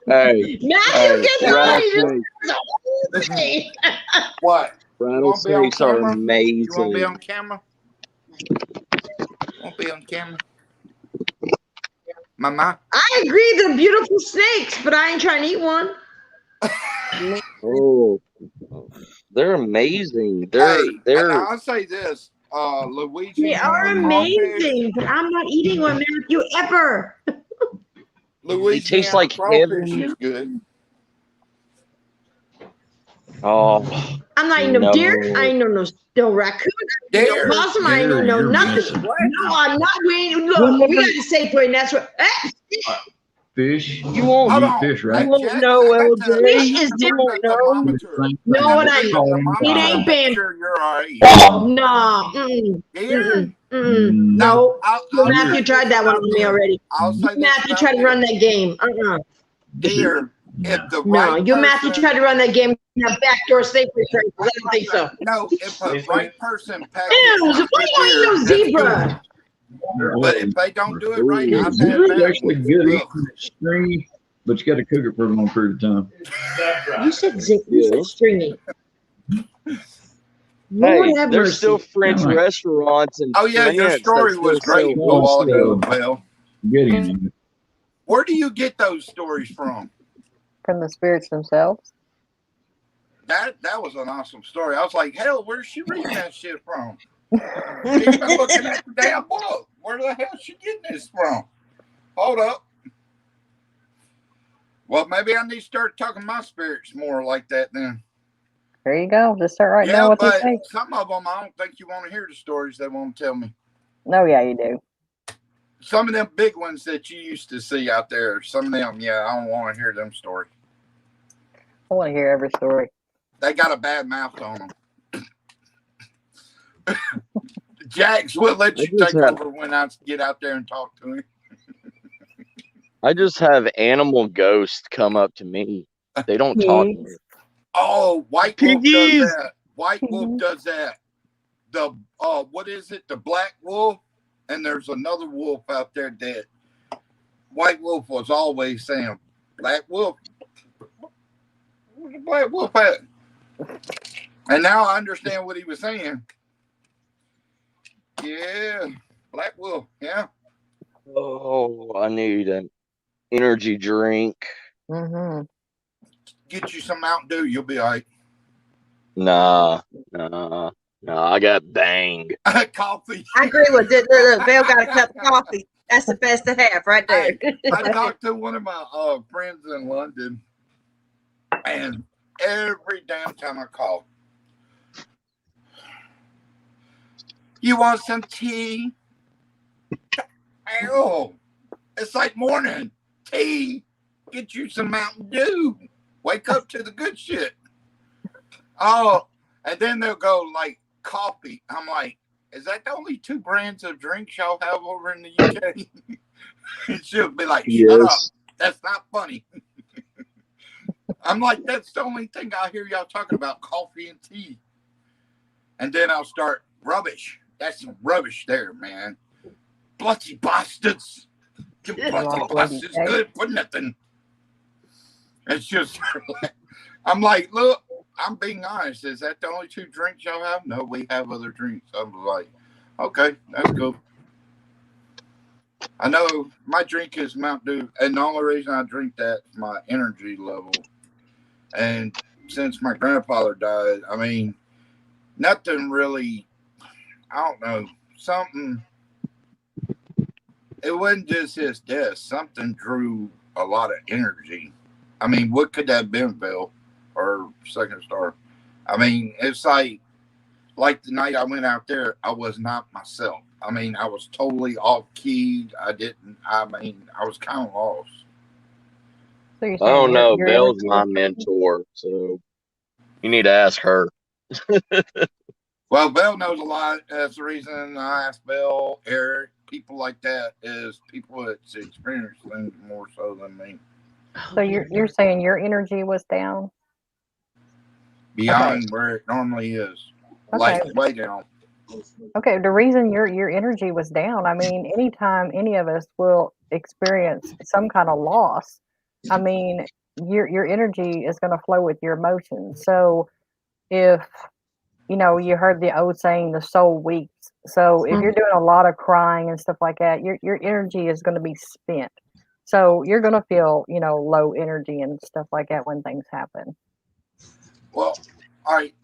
Hey, Matthew gets on. He rattlesnakes. just the whole thing. What? You want to be on Rattlesnakes are camera? You want to be amazing. on camera? Want to be on camera? Mama? I agree, they're beautiful snakes, but I ain't trying to eat one. Oh, they're amazing. Hey, and They're I'll say this. They are Louisiana crawfish. amazing, but I'm not eating one, Matthew, ever. they taste Louisiana like crawfish heaven. is good. Oh I'm not eating no deer. I no. ain't no raccoon. I ain't Deer. no possum. I ain't Deer, no you're nothing. missing. What? No, I'm not. We You'll look. We never got to say for it. And that's what. Fish. you won't Hold You eat on. fish, you right? Hey, won't Jax, know, I got the fish LJ. is You different. won't know. thermometer. No, it Look at ain't. the It thermometer. ain't Make banned. sure you're all right. No. Mm-mm. Deer? Mm-mm. No, No. I'll Matthew say tried this that one about on me deer. already. I'll say this Matthew about tried to deer. run that game. Deer. If the No, right you Matthew person, tried to run that game. Have backdoor safe returns. I don't think so. no, if the right person packages Ew, the what do you deer, want to that's eat, good. zebra? But if they don't do it right, Ooh. I've had Zebra's bad actually ones. good Ugh. eating it stringy, but you got to cook it for a long period of time. You said you Yeah. said stringy. Lord Hey, have there's still mercy. French Kinda like- restaurants and Oh yeah, your plants that story was still great sell a while ago, horse Bill. Getting it. Where do you get those stories from? From the spirits themselves. That was an awesome story. I was like, hell, where's she reading that shit from? She's been looking at the damn book. Where the hell is she getting this from? Hold up. Well, maybe I need to start talking my spirits more like that then. There you go. Just start writing Yeah, down what they but say. some of them, I don't think you want to hear the stories they want to tell me. No, yeah, you do. Some of them big ones that you used to see out there, some of them, yeah, I don't want to hear them stories. I want to hear every story. They got a bad mouth on them. Jax will let you take over when I get out there and talk to him. I just have animal ghosts come up to me. They don't talk to me. Oh, White Wolf Piggies. does that. White Wolf does that. The what is it? The Black Wolf, and there's another wolf out there that White Wolf was always saying, Black Wolf. Where's the Black Wolf at? And now I understand what he was saying. Yeah, Black Wolf. Yeah. Oh, I need an energy drink. Mm-hmm. Get you some Mountain Dew. You'll be all right. Nah. I got Bang. Coffee. I agree with it. Look, Bill got a cup of coffee. That's the best to have right there. I talked to one of my friends in London, and every damn time I called, you want some tea? Oh, it's like morning. tea. Get you some Mountain Dew. Wake up to the good shit. Oh, and then they'll go like coffee. I'm like, is that the only 2 brands of drinks y'all have over in the UK? And she'll be like, shut up. Yes. That's not funny. I'm like, that's the only thing I hear y'all talking about, coffee and tea. And then I'll start, rubbish. That's some rubbish there, man. Bloody bastards. You bloody bastards. Good for nothing. It's just, I'm like, look, I'm being honest. Is that the only 2 drinks y'all have? No, we have other drinks. I'm like, okay, that's cool. I know my drink is Mountain Dew, and the only reason I drink that is my energy level. And since my grandfather died, I mean, nothing really, I don't know, something, it wasn't just his death. Something drew a lot of energy. I mean, what could that have been, Bill? Or Second Star? I mean, it's like the night I went out there, I was not myself. I mean, I was totally off keyed. I was kind of lost. So I don't know. Belle's my mentor, so you need to ask her. Well, Belle knows a lot. That's the reason I asked Belle, Eric, people like that, is people that's experienced things more so than me. So you're saying your energy was down? Beyond where it normally is. Okay. Like way down. Okay, the reason your energy was down, I mean, anytime any of us will experience some kind of loss, I mean, your energy is going to flow with your emotions. So if you heard the old saying, the soul weeps. So if you're doing a lot of crying and stuff like that, your energy is going to be spent. So you're going to feel, low energy and stuff like that when things happen. Well,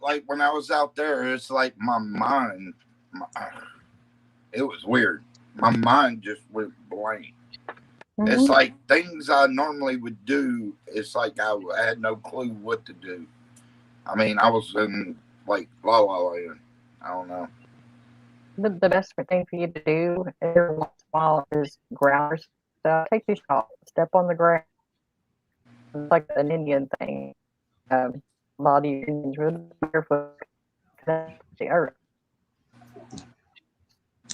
like when I was out there, it's like my mind, it was weird. My mind just went blank. Mm-hmm. It's like things I normally would do, it's like I had no clue what to do. I mean, I was in like la la land. I don't know. The best thing for you to do every once in a while is ground yourself. Take your shot, step on the ground. It's like an Indian thing. A lot of Indians really barefoot connect to the earth.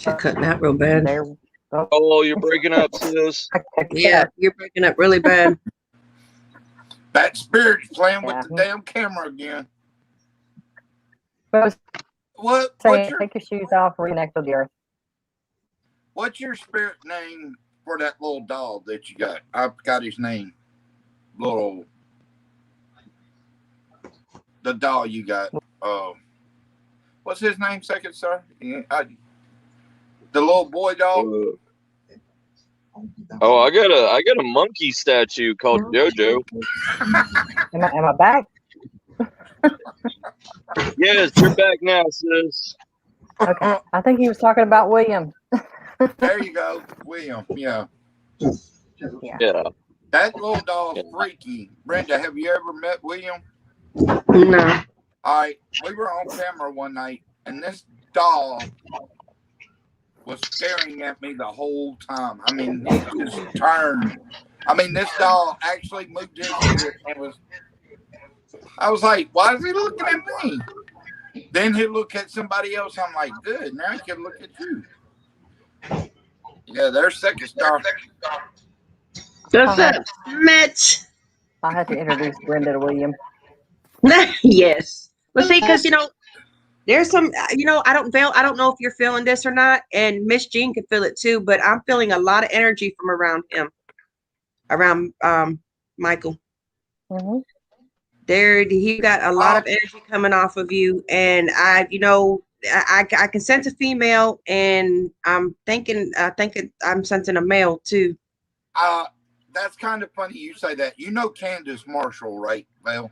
You're cutting out real bad. Oh, you're breaking up, sis. Yeah, you're breaking up really bad. That spirit's playing with the damn camera again. What's your, take your shoes off, reconnect with the earth. What's your spirit name for that little doll that you got? I've got his name. The doll you got. What's his name, Second Star? The little boy doll. Oh, I got a monkey statue called JoJo. Am I back? Yes, you're back now, sis. Okay. I think he was talking about William. There you go, William. Yeah. Yeah. That little doll's freaky. Brenda, have you ever met William? No. All right. We were on camera one night, and this doll was staring at me the whole time. I mean, he just turned. I mean, this doll actually moved his head and was. I was like, why is he looking at me? Then he'll look at somebody else. I'm like, good. Now he can look at you. Yeah, there's Second Star. What's up, Mitch? I had to introduce Brenda to William. Yes. Well, see, because there's some, I don't know if you're feeling this or not, and Miss Jean can feel it too, but I'm feeling a lot of energy from around him, around Michael. Mm-hmm. He got a lot of energy coming off of you, and I can sense a female, and I'm thinking I'm sensing a male too. That's kind of funny you say that. You know Candace Marshall, right, Mel?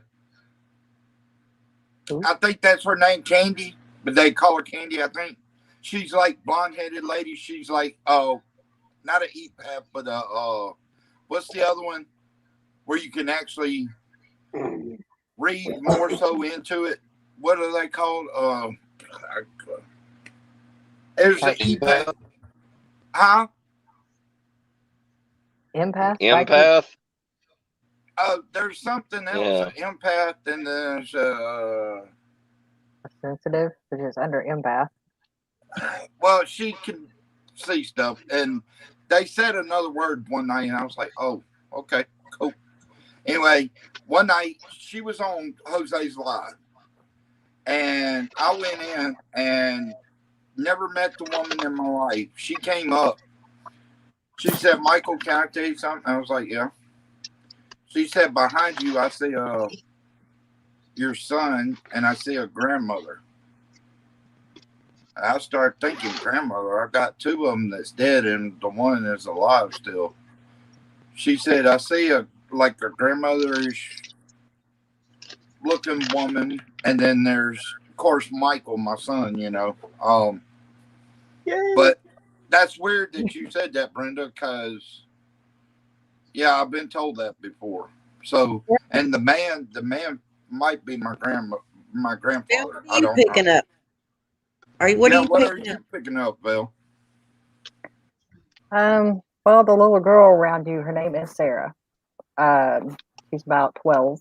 I think that's her name, Candy, but they call her Candy, I think. She's like blonde-headed lady. She's like, not an EPAP, but what's the other one where you can actually read more so into it? What are they called? There's an EPAP. Huh? Empath? Empath. There's something else, Yeah. an empath, and there's Sensitive, which is under empath. well, she can see stuff, and they said another word one night, and I was like, oh, okay, cool. Anyway, one night she was on Jose's Live, and I went in and never met the woman in my life. She came up. She said, Michael, can I tell you something? I was like, yeah. She said, behind you, I see your son, and I see a grandmother. I started thinking, grandmother, I got two of them that's dead, and the one is alive still. She said, I see a grandmother-ish looking woman, and then there's, of course, Michael, my son, you know. But that's weird that you said that, Brenda, because, yeah, I've been told that before. So, and the man might be my grandfather. What I are you don't picking know. up? What Are you picking up, Bill? Well, the little girl around you, her name is Sarah. She's about 12.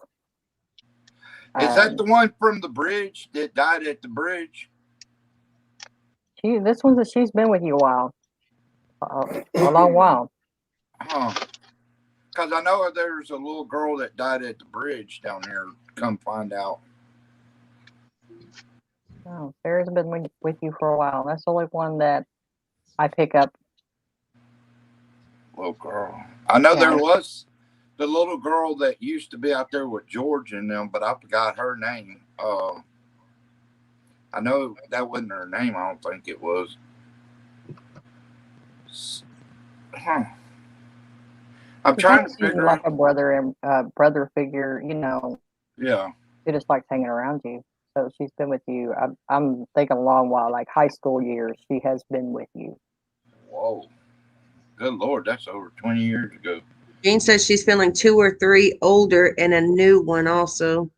Is that the one from the bridge that died at the bridge? She's been with you a while. A long while. Huh. Because I know there's a little girl that died at the bridge down here. Come find out. Oh, Sarah's been with you for a while. That's the only one that I pick up. Little girl. I know there was the little girl that used to be out there with George and them, but I forgot her name. I know that wasn't her name. I don't think it was. Huh. I'm trying to figure like out. a brother figure, you know. Yeah. She just likes hanging around you. So she's been with you. I'm thinking a long while, like high school years. She has been with you. Whoa. Good Lord, that's over 20 years ago. Jean says she's feeling 2 or 3 older and a new one also.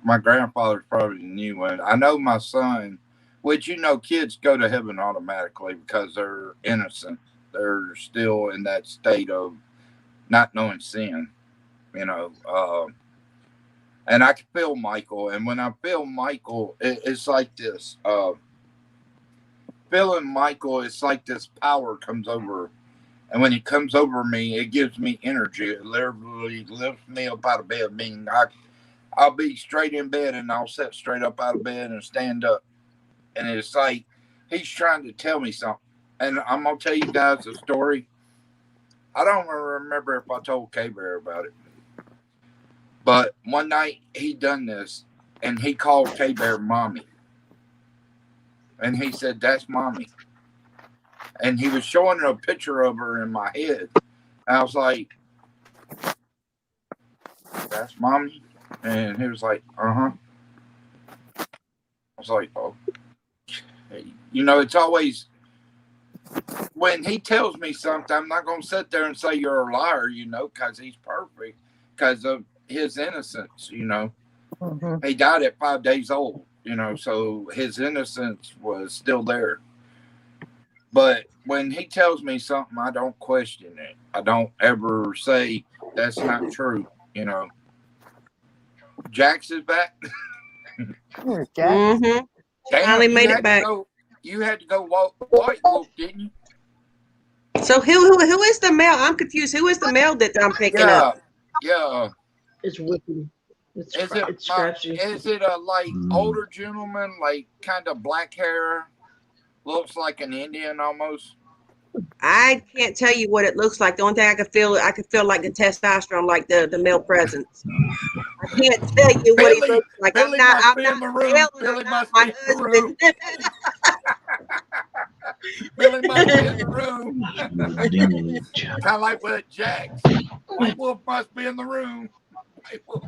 My grandfather's probably the new one. I know my son, which, you know, kids go to heaven automatically because they're innocent. They're still in that state of not knowing sin, you know. And I can feel Michael. And when I feel Michael, it's like this. Feeling Michael, it's like this power comes over. And when it comes over me, it gives me energy. It literally lifts me up out of bed. I mean, I'll be straight in bed and I'll sit straight up out of bed and stand up. And it's like he's trying to tell me something. And I'm going to tell you guys a story. I don't remember if I told K-Bear about it. But one night he done this and he called K-Bear mommy. And he said, that's mommy. And he was showing her a picture of her in my head. And I was like, that's mommy? And he was like, uh-huh. I was like, oh. You know, it's always, when he tells me something, I'm not going to sit there and say you're a liar, you know, because he's perfect, because of his innocence, you know. Mm-hmm. He died at 5 days old, you know, so his innocence was still there. But when he tells me something, I don't question it. I don't ever say that's not true, you know. Jax is back. Jax. Mm-hmm. Damn, finally made it back. You had to go White Wolf, didn't you? So who is the male? I'm confused. Who is the male that I'm picking up? Yeah. It's wicked. It's Is scratchy. Is it a older gentleman, like kind of black hair, looks like an Indian almost? I can't tell you what it looks like. The only thing I could feel like the testosterone, like the male presence. I can't tell you what he looks like. Billy I'm in the room. not Billy must my be in the room. Billy must be in the room. Kind of like with Jax. White Wolf must be in the room. White Wolf.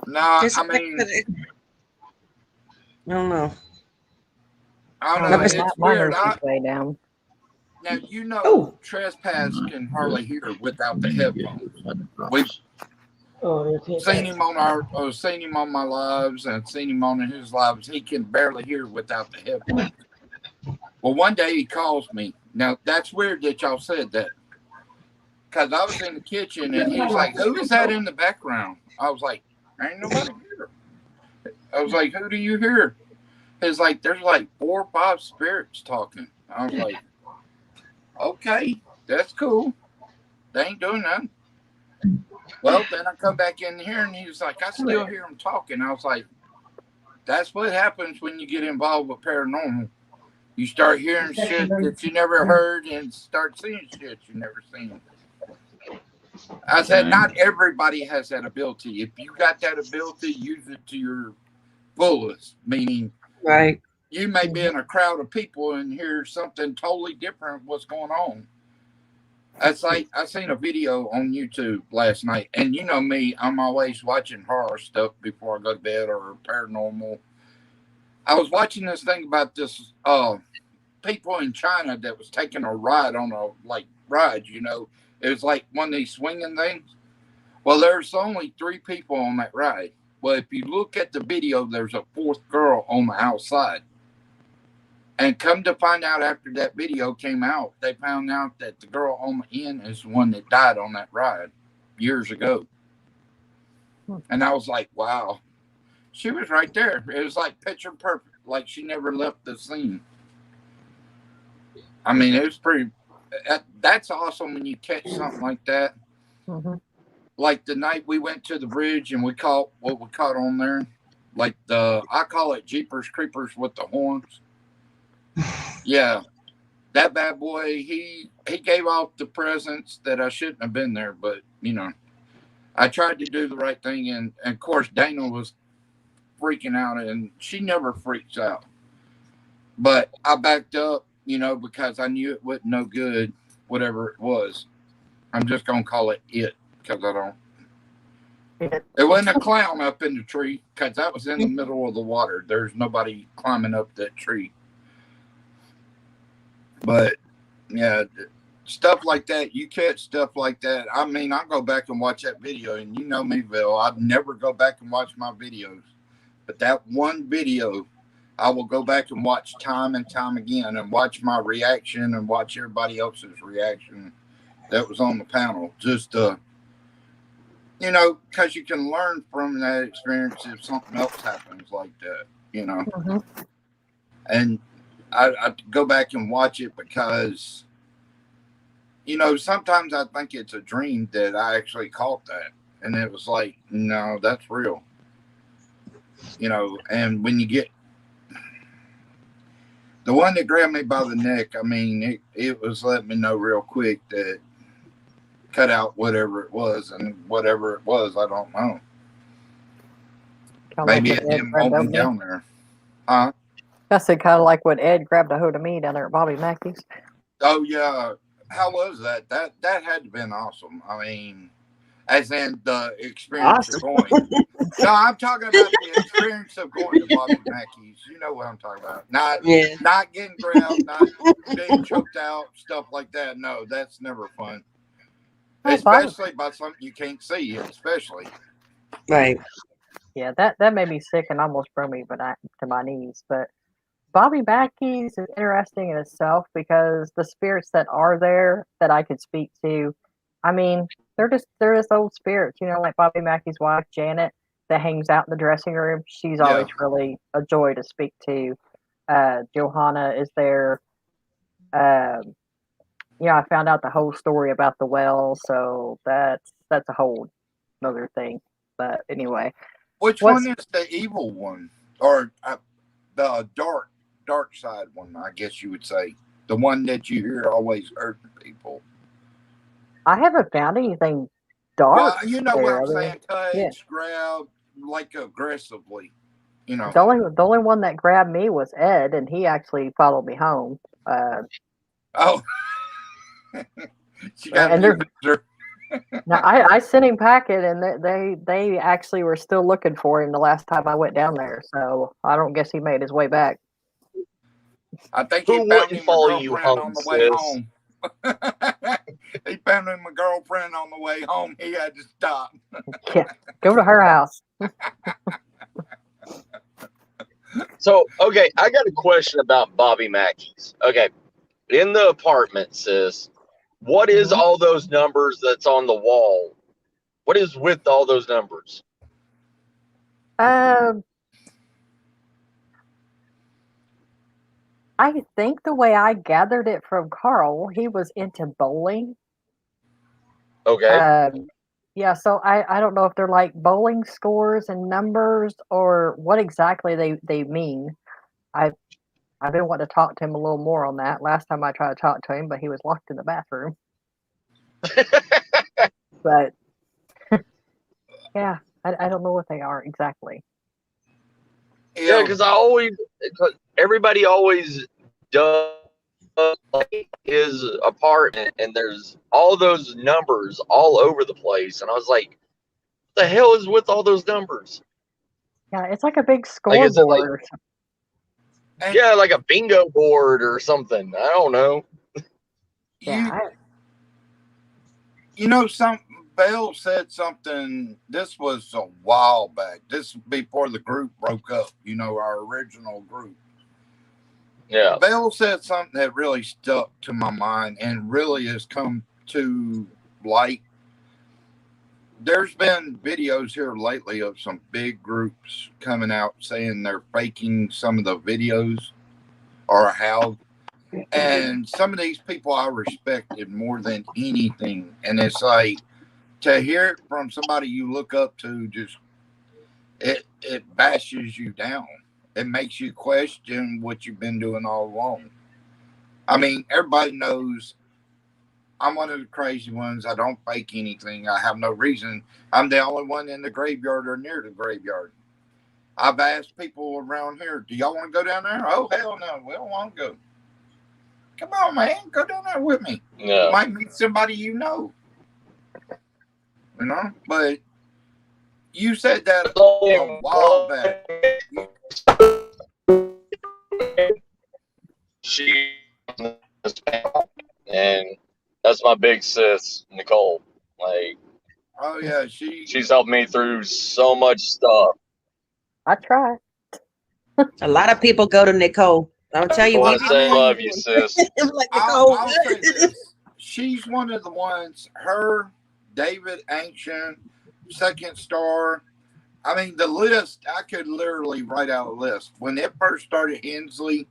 No, I mean, I don't know. I don't know. It's weird. Now, you know, Trespass can hardly hear without the headphones. We've seen him on my lives and seen him on his lives. He can barely hear without the headphones. Well, one day he calls me. Now, that's weird that y'all said that. Because I was in the kitchen and he's like, who is that in the background? I was like, ain't nobody here. I was like, who do you hear? It's like, there's like 4 or 5 spirits talking. I was like, okay, that's cool. They ain't doing nothing. Well, then I come back in here and he was like, I still hear them talking. I was like, that's what happens when you get involved with paranormal. You start hearing shit that you never heard and start seeing shit you never seen. I said, not everybody has that ability. If you got that ability, use it to your fullest. Meaning, Right. you may be in a crowd of people and hear something totally different what's going on. That's like, I seen a video on YouTube last night, and you know me, I'm always watching horror stuff before I go to bed or paranormal. I was watching this thing about this people in China that was taking a ride on a ride, you know. It was like one of these swinging things. Well, there's only 3 people on that ride. Well, if you look at the video, there's a 4th girl on the outside. And come to find out after that video came out, they found out that the girl on the end is the one that died on that ride years ago. And I was like, wow. She was right there. It was like picture perfect. Like she never left the scene. I mean, it was pretty. That's awesome when you catch something like that. Mm-hmm. Like the night we went to the bridge and we caught what we caught on there. Like I call it Jeepers Creepers with the horns. Yeah, that bad boy, he gave off the presence that I shouldn't have been there, but you know, I tried to do the right thing, and of course Dana was freaking out, and she never freaks out. But I backed up, you know, because I knew it wasn't no good, whatever it was. I'm just gonna call it because I don't. It wasn't a clown up in the tree because that was in the middle of the water. There's nobody climbing up that tree. But yeah, stuff like that, you catch stuff like that. I mean, I'll go back and watch that video, and you know me, Bill. I'd never go back and watch my videos. But that one video, I will go back and watch time and time again and watch my reaction and watch everybody else's reaction that was on the panel. Just, you know, because you can learn from that experience if something else happens like that, you know. Mm-hmm. And I go back and watch it because, you know, sometimes I think it's a dream that I actually caught that. And it was like, no, that's real. You know, and when you get the one that grabbed me by the neck, I mean, it was letting me know real quick that cut out whatever it was, and whatever it was, I don't know. Maybe it didn't want me down there. Huh? I said kind of like when Ed grabbed a hold of me down there at Bobby Mackey's. Oh yeah, how was that? That had to have been awesome. I mean, as in the experience of going. No, I'm talking about the experience of going to Bobby Mackey's. You know what I'm talking about. Not getting grabbed, not being choked out, stuff like that. No, that's never fun. Especially by something you can't see, especially. Right. Yeah, that made me sick and almost brought me to my knees. But Bobby Mackey's is interesting in itself because the spirits that are there that I could speak to, I mean, they're just old spirits, you know, like Bobby Mackey's wife, Janet, that hangs out in the dressing room. She's always really a joy to speak to. Johanna is there. Yeah, I found out the whole story about the well, so that's a whole other thing. But anyway, which one is the evil one, or the dark side one? I guess you would say the one that you hear always hurting people. I haven't found anything dark. Well, you know what I'm saying? Touch, grab, like aggressively. You know, the only one that grabbed me was Ed, and he actually followed me home. Oh. She got now I sent him packet, and they actually were still looking for him the last time I went down there. So I don't guess he made his way back. I think he found him a girlfriend on the way home. He found him a girlfriend on the way home. He had to stop. Yeah, go to her house. So, okay, I got a question about Bobby Mackey's. Okay, in the apartment, sis, what is all those numbers that's on the wall? What is with all those numbers? I think the way I gathered it from Carl, he was into bowling. Okay. Yeah, so I don't know if they're like bowling scores and numbers or what exactly they mean. I've been wanting to talk to him a little more on that. Last time I tried to talk to him, but he was locked in the bathroom. But yeah, I don't know what they are exactly. Yeah, because everybody always does his apartment, and there's all those numbers all over the place, and I was like, "What the hell is with all those numbers?" Yeah, it's like a big Like, is it like, scoreboard or something. yeah, like a bingo board or something? I don't know. Yeah, You know, Bell said something. This was a while back. This before the group broke up. You know, our original group. Yeah. Bell said something that really stuck to my mind and really has come to light. There's been videos here lately of some big groups coming out saying they're faking some of the videos or how. And some of these people I respected more than anything. And it's like to hear it from somebody you look up to, just it bashes you down. It makes you question what you've been doing all along. I mean, everybody knows I'm one of the crazy ones. I don't fake anything. I have no reason. I'm the only one in the graveyard or near the graveyard. I've asked people around here, do y'all want to go down there? Oh, hell no. We don't want to go. Come on, man. Go down there with me. Yeah. You might meet somebody you know. You know? But you said that a while back. She and that's my big sis, Nicole. Like, oh yeah, she's helped me through so much stuff. I try. A lot of people go to Nicole. I'll tell you. I want to say love you, sis. Like Nicole. I'll say this. She's one of the ones. Her, David Ancient, Second Star. I mean, the list. I could literally write out a list. When it first started, Hensley.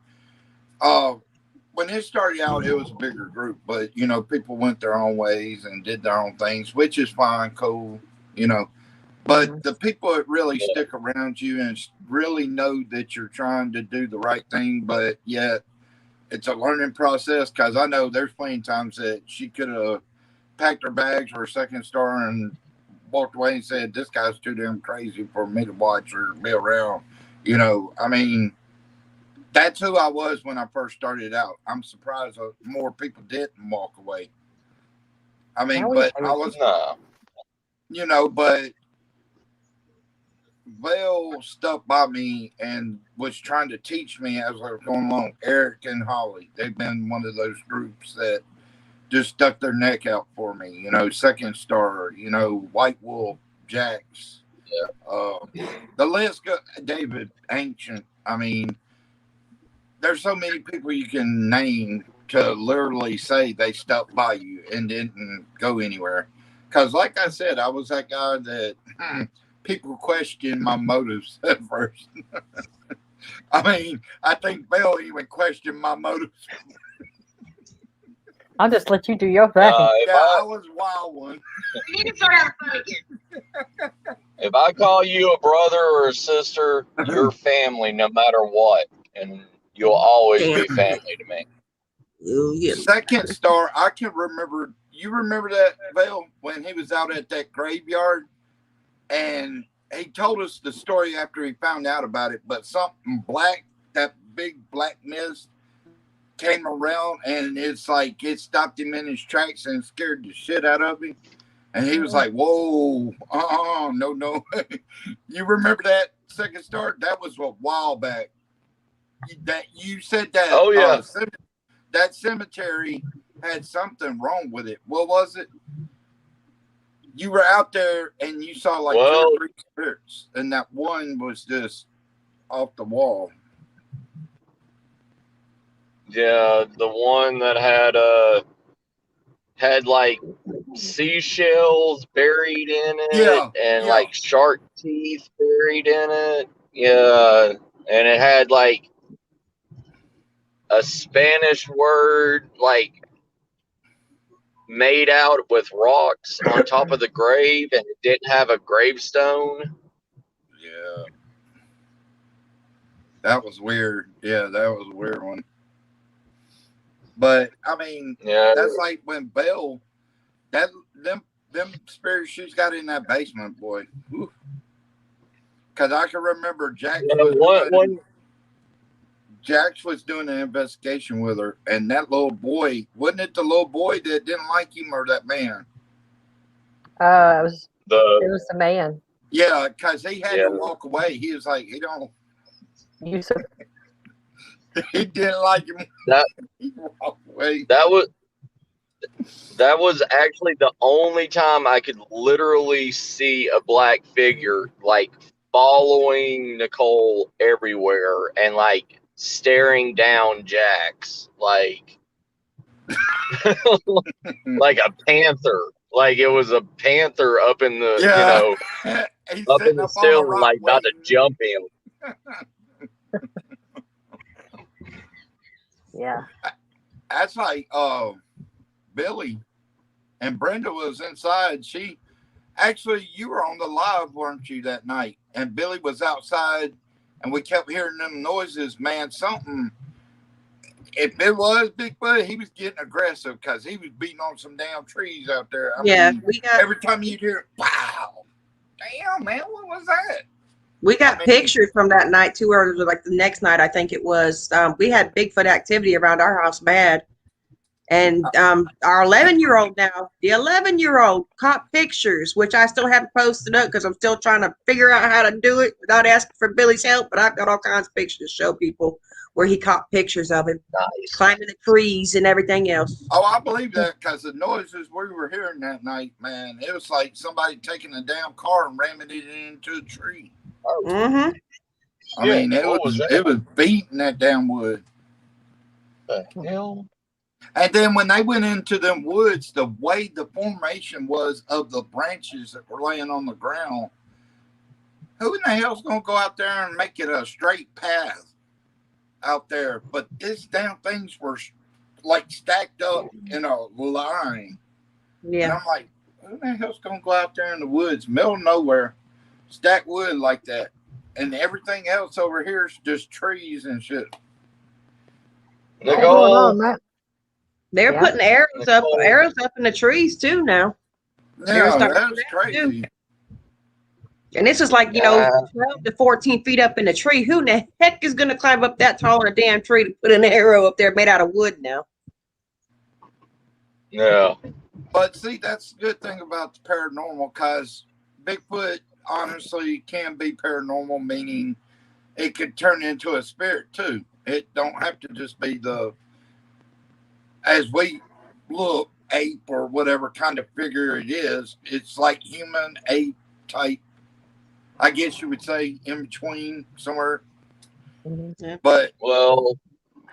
When it started out, it was a bigger group, but you know, people went their own ways and did their own things, which is fine, cool, you know. But the people that really stick around you and really know that you're trying to do the right thing, but yet it's a learning process. Because I know there's plenty of times that she could have packed her bags for a Second Star and walked away and said, "This guy's too damn crazy for me to watch or be around." You know, I mean. That's who I was when I first started out. I'm surprised more people didn't walk away. I mean, but I was, you know, but Vail stuck by me and was trying to teach me as I was going along. Eric and Holly, they've been one of those groups that just stuck their neck out for me. You know, Second Star, you know, White Wolf, Jax, the list, David Ancient. I mean, there's so many people you can name to literally say they stuck by you and didn't go anywhere. Because, like I said, I was that guy that people questioned my motives at first. I mean, I think Bill even questioned my motives. I'll just let you do your thing. I was a wild one. We need to start having fun again. If I call you a brother or a sister, you're family no matter what. And you'll always be family to me. Second Star, I can remember. You remember that, Vale, when he was out at that graveyard, and he told us the story after he found out about it. But something black, that big black mist, came around, and it's like it stopped him in his tracks and scared the shit out of him. And he was like, "Whoa, no." You remember that, Second Star? That was a while back. That you said that. Oh yeah. That cemetery had something wrong with it. What was it? You were out there and you saw like 2 or 3 spirits, and that one was just off the wall. Yeah, the one that had like seashells buried in it Yeah, and yeah. like shark teeth buried in it. Yeah, and it had like a Spanish word like made out with rocks on top of the grave, and it didn't have a gravestone. Yeah. That was weird. Yeah, that was a weird one. But I mean, Yeah, that's like when Belle, that them spirits she's got in that basement, boy. Because I can remember Jax was doing an investigation with her, and that little boy, wasn't it the little boy that didn't like him or that man? It was the man. Yeah, because he had to walk away. He was like, he don't. Yusuf. He didn't like him. He walked away. That was actually the only time I could literally see a black figure like following Nicole everywhere and like staring down Jax like like a panther. Like it was a panther up in the up in the ceiling, like about to jump him. Yeah. That's like Billy and Brenda was inside. You were on the live, weren't you, that night? And Billy was outside, and we kept hearing them noises. Man, something. If it was Bigfoot, he was getting aggressive because he was beating on some damn trees out there. I mean, every time you'd hear, wow, damn, man, what was that? We got pictures from that night too, or like the next night, I think it was. We had Bigfoot activity around our house bad. And our 11-year-old now, the 11-year-old caught pictures, which I still haven't posted up because I'm still trying to figure out how to do it without asking for Billy's help. But I've got all kinds of pictures to show people where he caught pictures of him climbing the trees and everything else. Oh, I believe that because the noises we were hearing that night, man, it was like somebody taking a damn car and ramming it into a tree. Mm-hmm. I mean, it was beating that damn wood. The hell? And then when they went into them woods, the way the formation was of the branches that were laying on the ground, who in the hell's going to go out there and make it a straight path out there? But these damn things were like stacked up in a line. Yeah. And I'm like, who the hell's going to go out there in the woods, middle of nowhere, stack wood like that? And everything else over here is just trees and shit. They're putting arrows up in the trees too now. Yeah, that's crazy. And this is like, 12 to 14 feet up in the tree. Who in the heck is going to climb up that tall in a damn tree to put an arrow up there made out of wood now? Yeah. But see, that's the good thing about the paranormal, because Bigfoot honestly can be paranormal, meaning it could turn into a spirit too. It don't have to just be as we look, ape or whatever kind of figure it is. It's like human, ape type, I guess you would say, in between somewhere. Mm-hmm. But well,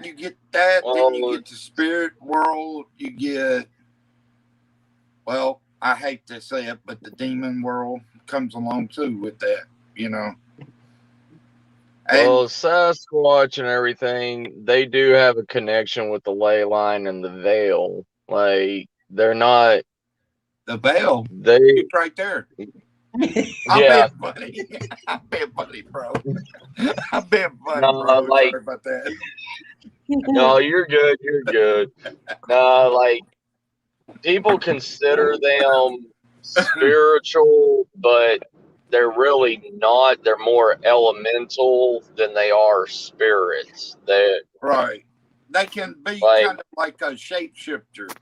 you get that, then you get the spirit world, you get, well, I hate to say it, but the demon world comes along too with that, Well, Sasquatch and everything, they do have a connection with the ley line and the veil. Like, they're not... The veil? It's right there. Yeah. I'm being funny, bro. I'm being funny, No, bro. like... Sorry about that. No, you're good. You're good. No, like, people consider them spiritual, but they're really not. They're more elemental than they are spirits. Right. They can be kind of like a shapeshifter,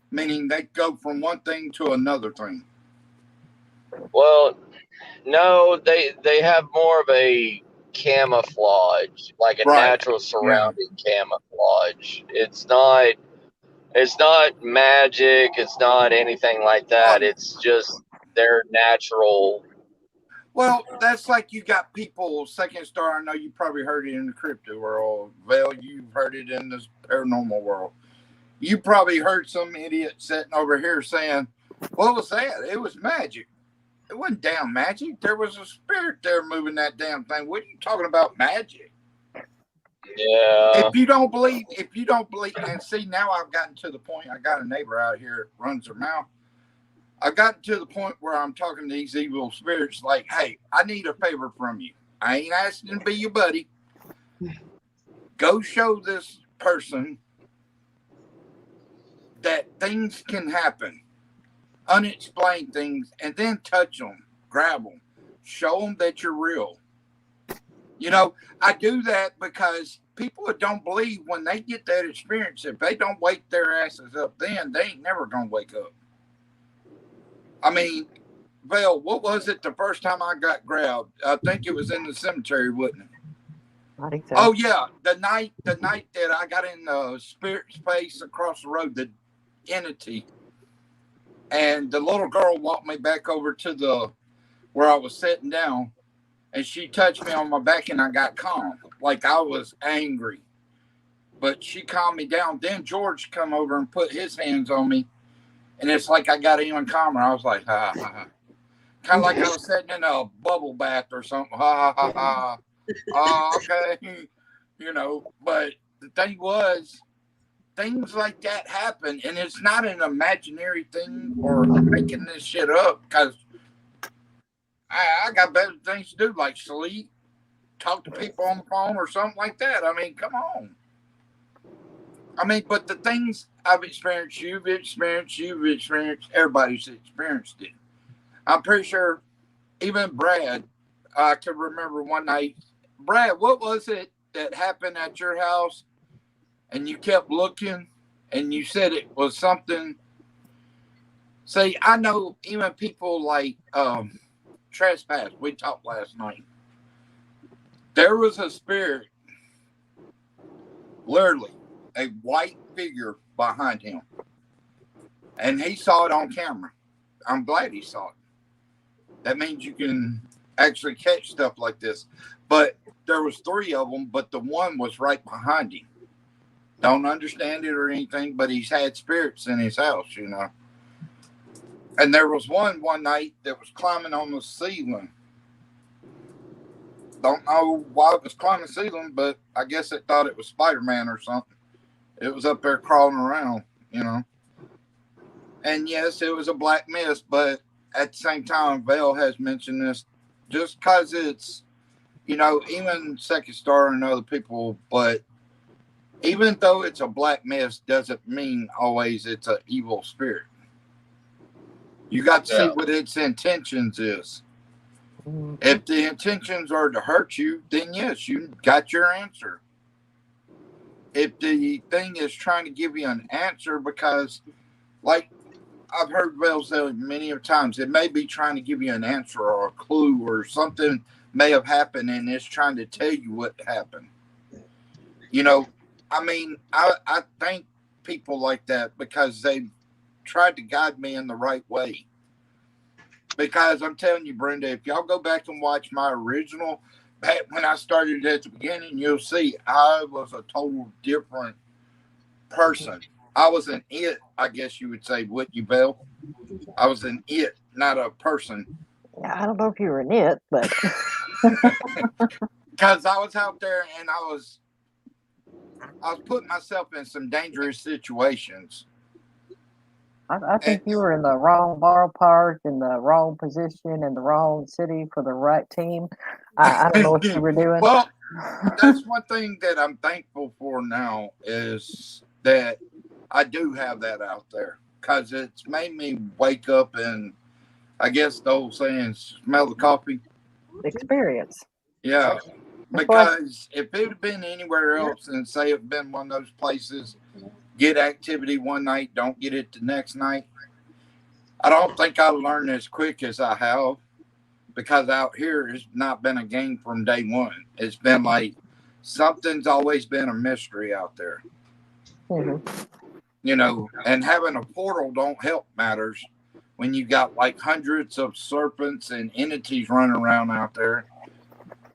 meaning they go from one thing to another thing. Well, no, they have more of a camouflage, like a natural surrounding camouflage. It's not magic. It's not anything like that. It's just their natural Well, that's like you got people, Second Star, I know you probably heard it in the crypto world. Val, you've heard it in the paranormal world. You probably heard some idiot sitting over here saying, what was that? It was magic. It wasn't damn magic. There was a spirit there moving that damn thing. What are you talking about magic? Yeah. If you don't believe, and see, now I've gotten to the point, I got a neighbor out here that runs her mouth. I've gotten to the point where I'm talking to these evil spirits like, hey, I need a favor from you. I ain't asking to be your buddy. Go show this person that things can happen, unexplained things, and then touch them, grab them, show them that you're real. You know, I do that because people that don't believe, when they get that experience, if they don't wake their asses up then, they ain't never going to wake up. I mean, Val, what was it the first time I got grabbed? I think it was in the cemetery, wasn't it? I think so. Oh yeah, the night that I got in the spirit space across the road, the entity, and the little girl walked me back over to the where I was sitting down, and she touched me on my back, and I got calm, like I was angry, but she calmed me down. Then George come over and put his hands on me. And it's like I got even calmer. I was like, ha, ha, ha. Kind of like I was sitting in a bubble bath or something. Ha, ha, ha. Oh, okay. You know, but the thing was, things like that happen. And it's not an imaginary thing or making this shit up, because I got better things to do, like sleep, talk to people on the phone or something like that. I mean, come on. I mean, but the things I've experienced, you've experienced, everybody's experienced it. I'm pretty sure even Brad, I can remember one night. Brad, what was it that happened at your house and you kept looking and you said it was something? See, I know even people like Trespass, we talked last night. There was a spirit, literally, a white figure behind him, and he saw it on camera. I'm glad he saw it. That means you can actually catch stuff like this. But there was 3 of them, but the one was right behind him. Don't understand it or anything, but he's had spirits in his house, you know. And there was one night that was climbing on the ceiling. Don't know why it was climbing the ceiling, but I guess it thought it was Spider-Man or something. It was up there crawling around, you know. And yes, it was a black mist, but at the same time, Vale has mentioned this, just because it's, you know, even Second Star and other people, but even though it's a black mist, doesn't mean always it's an evil spirit. You got to see what its intentions is. If the intentions are to hurt you, then yes, you got your answer. If the thing is trying to give you an answer, because, like I've heard Val say many times, it may be trying to give you an answer or a clue or something may have happened, and it's trying to tell you what happened. You know, I mean, I thank people like that because they tried to guide me in the right way. Because I'm telling you, Brenda, if y'all go back and watch my original, back when I started at the beginning, you'll see I was a total different person. I was an it, I guess you would say, wouldn't you, Belle? I was an it, not a person. Yeah, I don't know if you were an it, but because I was out there and I was putting myself in some dangerous situations. I think you were in the wrong ballpark, in the wrong position, in the wrong city for the right team. I don't know what you were doing. Well, that's one thing that I'm thankful for now is that I do have that out there, because it's made me wake up and, I guess the old saying, smell the coffee. Experience. Yeah. Because if it had been anywhere else and say it had been one of those places, get activity one night, don't get it the next night, I don't think I learned as quick as I have, because out here it's not been a game from day one. It's been like something's always been a mystery out there. Mm-hmm. You know, and having a portal don't help matters, when you got like hundreds of serpents and entities running around out there.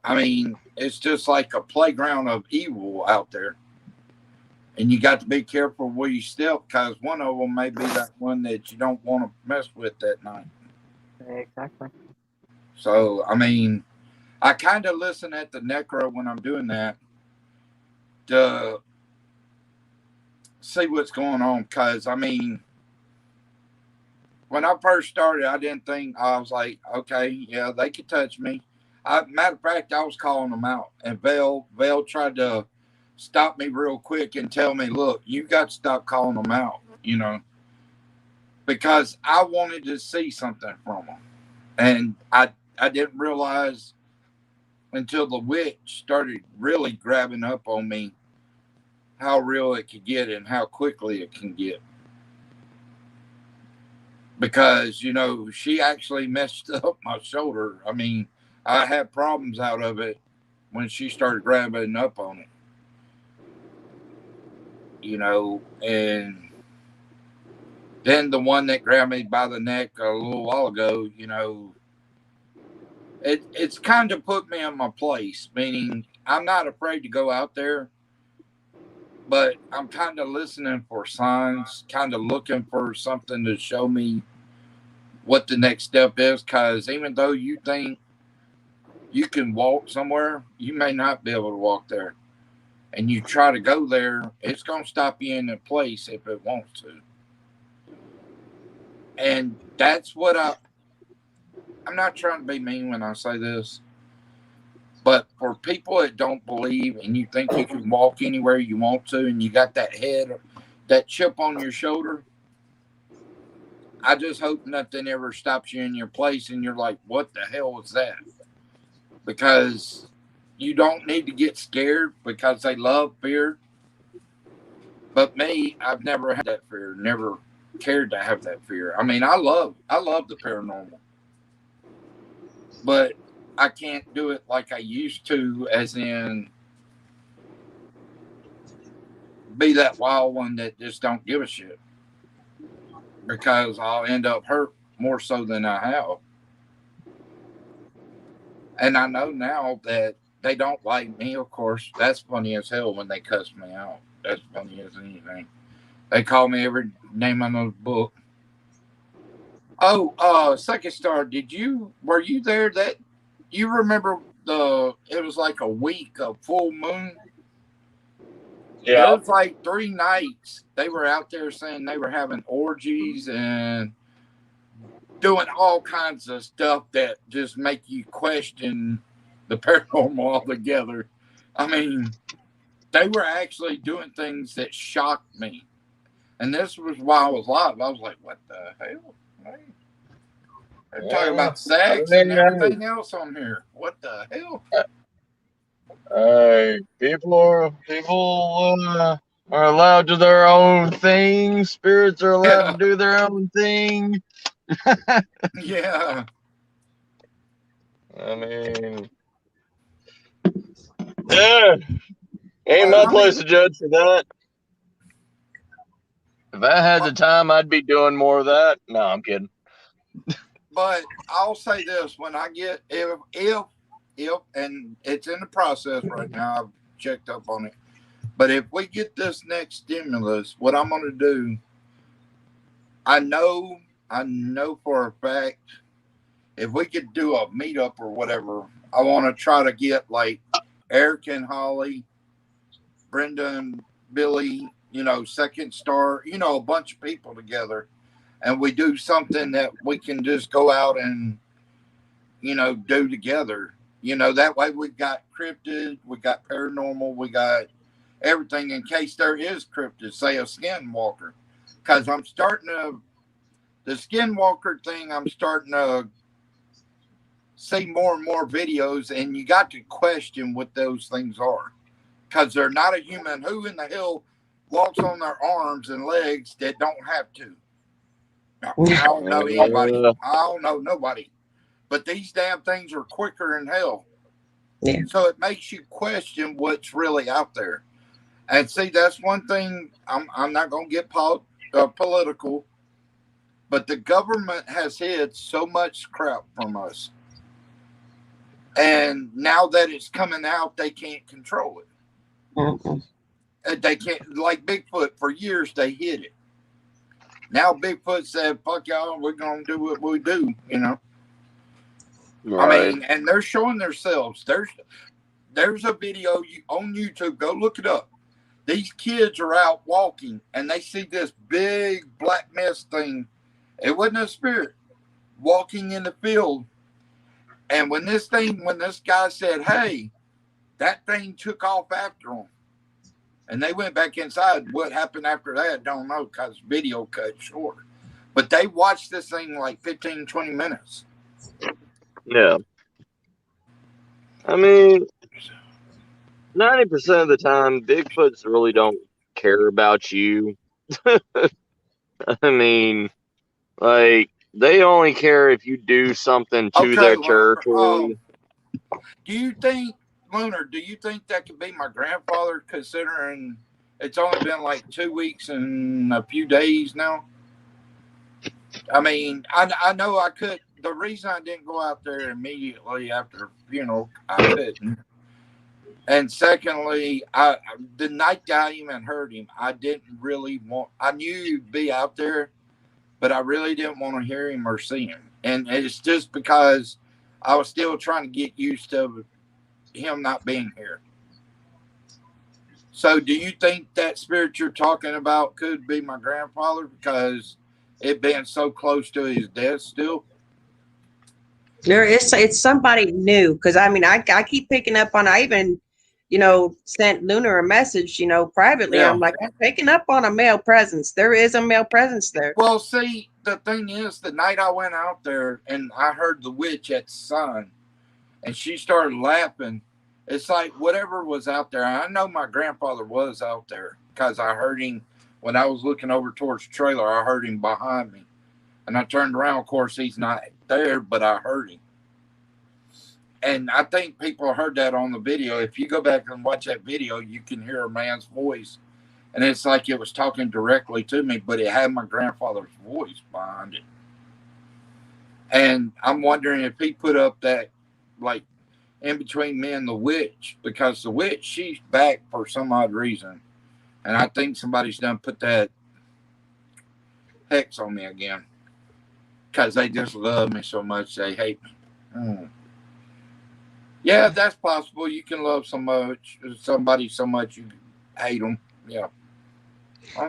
I mean, it's just like a playground of evil out there. And you got to be careful where you step, because one of them may be that one that you don't want to mess with that night. Exactly. So, I mean, I kind of listen at the necro when I'm doing that to see what's going on. Because, I mean, when I first started, I didn't think, I was like, okay, yeah, they could touch me. Matter of fact, I was calling them out. And Vale tried to stop me real quick and tell me, look, you got to stop calling them out, you know, because I wanted to see something from them. And I didn't realize until the witch started really grabbing up on me how real it could get and how quickly it can get. Because, you know, she actually messed up my shoulder. I mean, I had problems out of it when she started grabbing up on it. You know, and then the one that grabbed me by the neck a little while ago, you know, it's kind of put me in my place, meaning I'm not afraid to go out there, but I'm kind of listening for signs, kind of looking for something to show me what the next step is, because even though you think you can walk somewhere, you may not be able to walk there. And you try to go there, it's going to stop you in a place if it wants to. And that's what I'm not trying to be mean when I say this, but for people that don't believe and you think you can walk anywhere you want to and you got that head, that chip on your shoulder, I just hope nothing ever stops you in your place and you're like, what the hell was that? Because you don't need to get scared, because they love fear. But me, I've never had that fear, never cared to have that fear. I mean, I love the paranormal, but I can't do it like I used to, as in be that wild one that just don't give a shit, because I'll end up hurt more so than I have. And I know now that they don't like me, of course. That's funny as hell when they cuss me out. That's funny as anything. They call me every name on the book. Oh, Second Star, were you there that you remember it was like a week of full moon? Yeah. It was like 3 nights. They were out there saying they were having orgies and doing all kinds of stuff that just make you question the paranormal altogether. I mean, they were actually doing things that shocked me. And this was while I was live. I was like, what the hell? They're talking about sex and everything else on here. What the hell? People are allowed to their own thing. Spirits are allowed to do their own thing. Yeah. I mean, yeah, ain't my place to judge for that. If I had the time, I'd be doing more of that. No, I'm kidding. But I'll say this: when I get if and it's in the process right now, I've checked up on it. But if we get this next stimulus, what I'm going to do, I know for a fact, if we could do a meetup or whatever, I want to try to get like Eric and Holly, Brenda and Billy, you know, Second Star, you know, a bunch of people together, and we do something that we can just go out and, you know, do together. You know, that way we got cryptid, we got paranormal, we got everything in case there is cryptid, say a skinwalker. Because I'm starting to, the skinwalker thing, I'm starting to see more and more videos, and you got to question what those things are. Because they're not a human. Who in the hell walks on their arms and legs that don't have to? I don't know anybody. I don't know nobody. But these damn things are quicker than hell. Yeah. So it makes you question what's really out there. And see, that's one thing. I'm not going to get political. But the government has hid so much crap from us. And now that it's coming out, they can't control it. They can't, like Bigfoot, for years they hid it. Now Bigfoot said, fuck y'all, we're going to do what we do, you know. Right. I mean, and they're showing themselves. There's a video on YouTube. Go look it up. These kids are out walking, and they see this big black mist thing. It wasn't a spirit walking in the field. And when this guy said, hey, that thing took off after them. And they went back inside. What happened after that, don't know, because video cut short. But they watched this thing like 15, 20 minutes. Yeah. I mean, 90% of the time, Bigfoots really don't care about you. I mean, like, they only care if you do something to their territory. Do you think, Lunar, do you think that could be my grandfather, considering it's only been like 2 weeks and a few days now? I mean, I know I could. The reason I didn't go out there immediately after the funeral, I couldn't. And secondly, the night that I even heard him, I didn't really want, I knew he'd be out there, but I really didn't want to hear him or see him. And it's just because I was still trying to get used to him not being here. So do you think that spirit you're talking about could be my grandfather because it being so close to his death still? It's somebody new, because I mean I keep picking up on, I even sent Lunar a message privately. Yeah. I'm like, I'm picking up on a male presence. There is a male presence there. Well, see, the thing is, the night I went out there and I heard the witch at the sign and she started laughing, it's like whatever was out there. I know my grandfather was out there because I heard him when I was looking over towards the trailer. I heard him behind me and I turned around. Of course, he's not there, but I heard him. And I think people heard that on the video. If you go back and watch that video, you can hear a man's voice. And it's like it was talking directly to me, but it had my grandfather's voice behind it. And I'm wondering if he put up that, like, in between me and the witch, because the witch, she's back for some odd reason. And I think somebody's done put that hex on me again. Because they just love me so much, they hate me. Yeah, that's possible. You can love somebody so much you hate them. Yeah.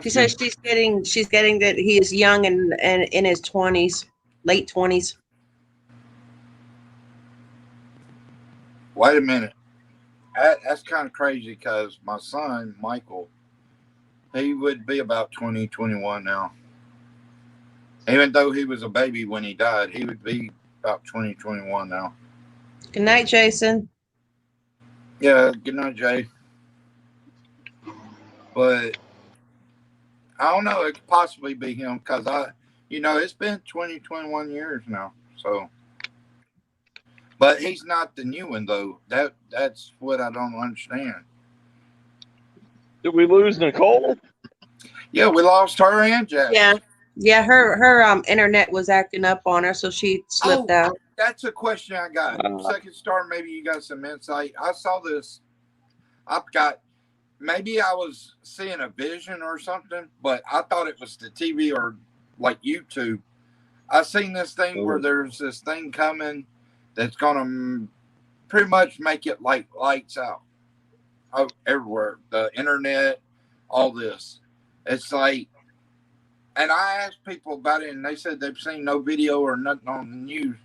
She says she's getting that he is young and in his 20s, late 20s. Wait a minute. That's kind of crazy because my son, Michael, he would be about 20, 21 now. Even though he was a baby when he died, he would be about 20, 21 now. Good night, Jason. Yeah, good night, Jay. But I don't know. It could possibly be him because it's been 20, 21 years now. So, but he's not the new one though. That's what I don't understand. Did we lose Nicole? Yeah, we lost her and Jack. Yeah. Her internet was acting up on her, so she slipped out. That's a question I got. Second Star, maybe you got some insight. I saw this. Maybe I was seeing a vision or something, but I thought it was the TV or like YouTube. I seen this thing where there's this thing coming that's going to pretty much make it like lights out everywhere. The internet, all this. It's like, and I asked people about it and they said they've seen no video or nothing on the news.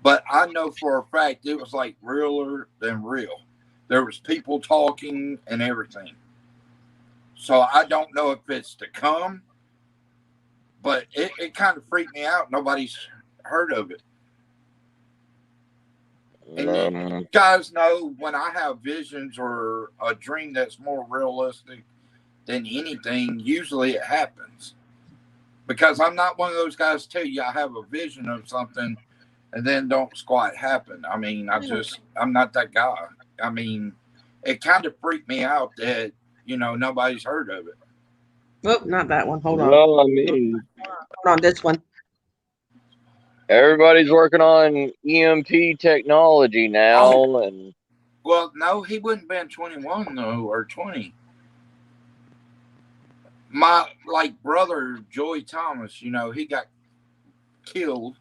But I know for a fact it was like realer than real. There was people talking and everything. So I don't know if it's to come, but it kind of freaked me out. Nobody's heard of it. And you guys know when I have visions or a dream that's more realistic than anything, usually it happens. Because I'm not one of those guys tell you I have a vision of something and then don't squat happen. I mean, I'm not that guy. I mean, it kind of freaked me out that, nobody's heard of it. Oh, not that one. Hold on. Well, I mean, hold on, this one. Everybody's working on EMP technology now, and Well, no, he wouldn't been 21 though, or 20. My brother Joey Thomas, you know, he got killed.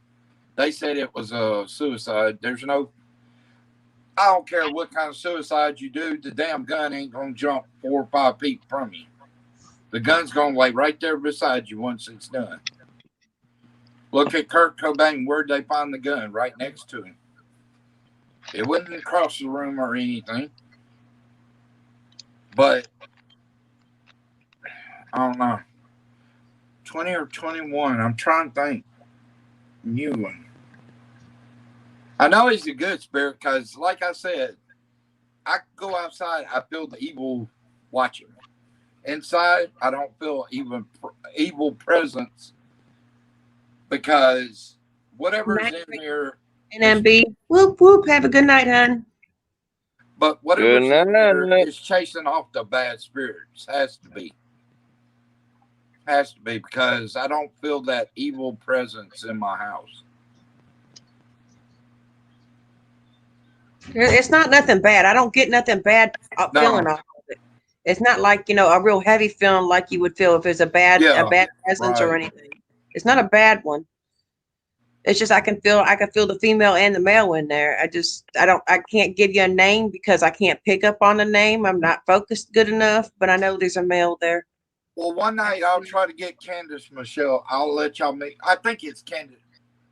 They said it was a suicide. I don't care what kind of suicide you do, the damn gun ain't gonna jump 4 or 5 feet from you. The gun's gonna lay right there beside you once it's done. Look at Kurt Cobain. Where'd they find the gun? Right next to him. It wouldn't across the room or anything. But I don't know. 20 or 21. I'm trying to think. New one. I know he's a good spirit because, like I said, I go outside, I feel the evil watching me. Inside, I don't feel even evil presence because whatever's in here. NMB. Whoop, whoop. Have a good night, hon. But whatever's in here is chasing off the bad spirits. Has to be. Has to be because I don't feel that evil presence in my house. It's not nothing bad. I don't get nothing bad feeling off of it. It's not like, you know, a real heavy feeling like you would feel if it's a bad presence or anything. It's not a bad one. It's just I can feel the female and the male in there. I can't give you a name because I can't pick up on the name. I'm not focused good enough, but I know there's a male there. Well, one night I'll try to get Candace Michelle. I'll let y'all meet. I think it's Candace.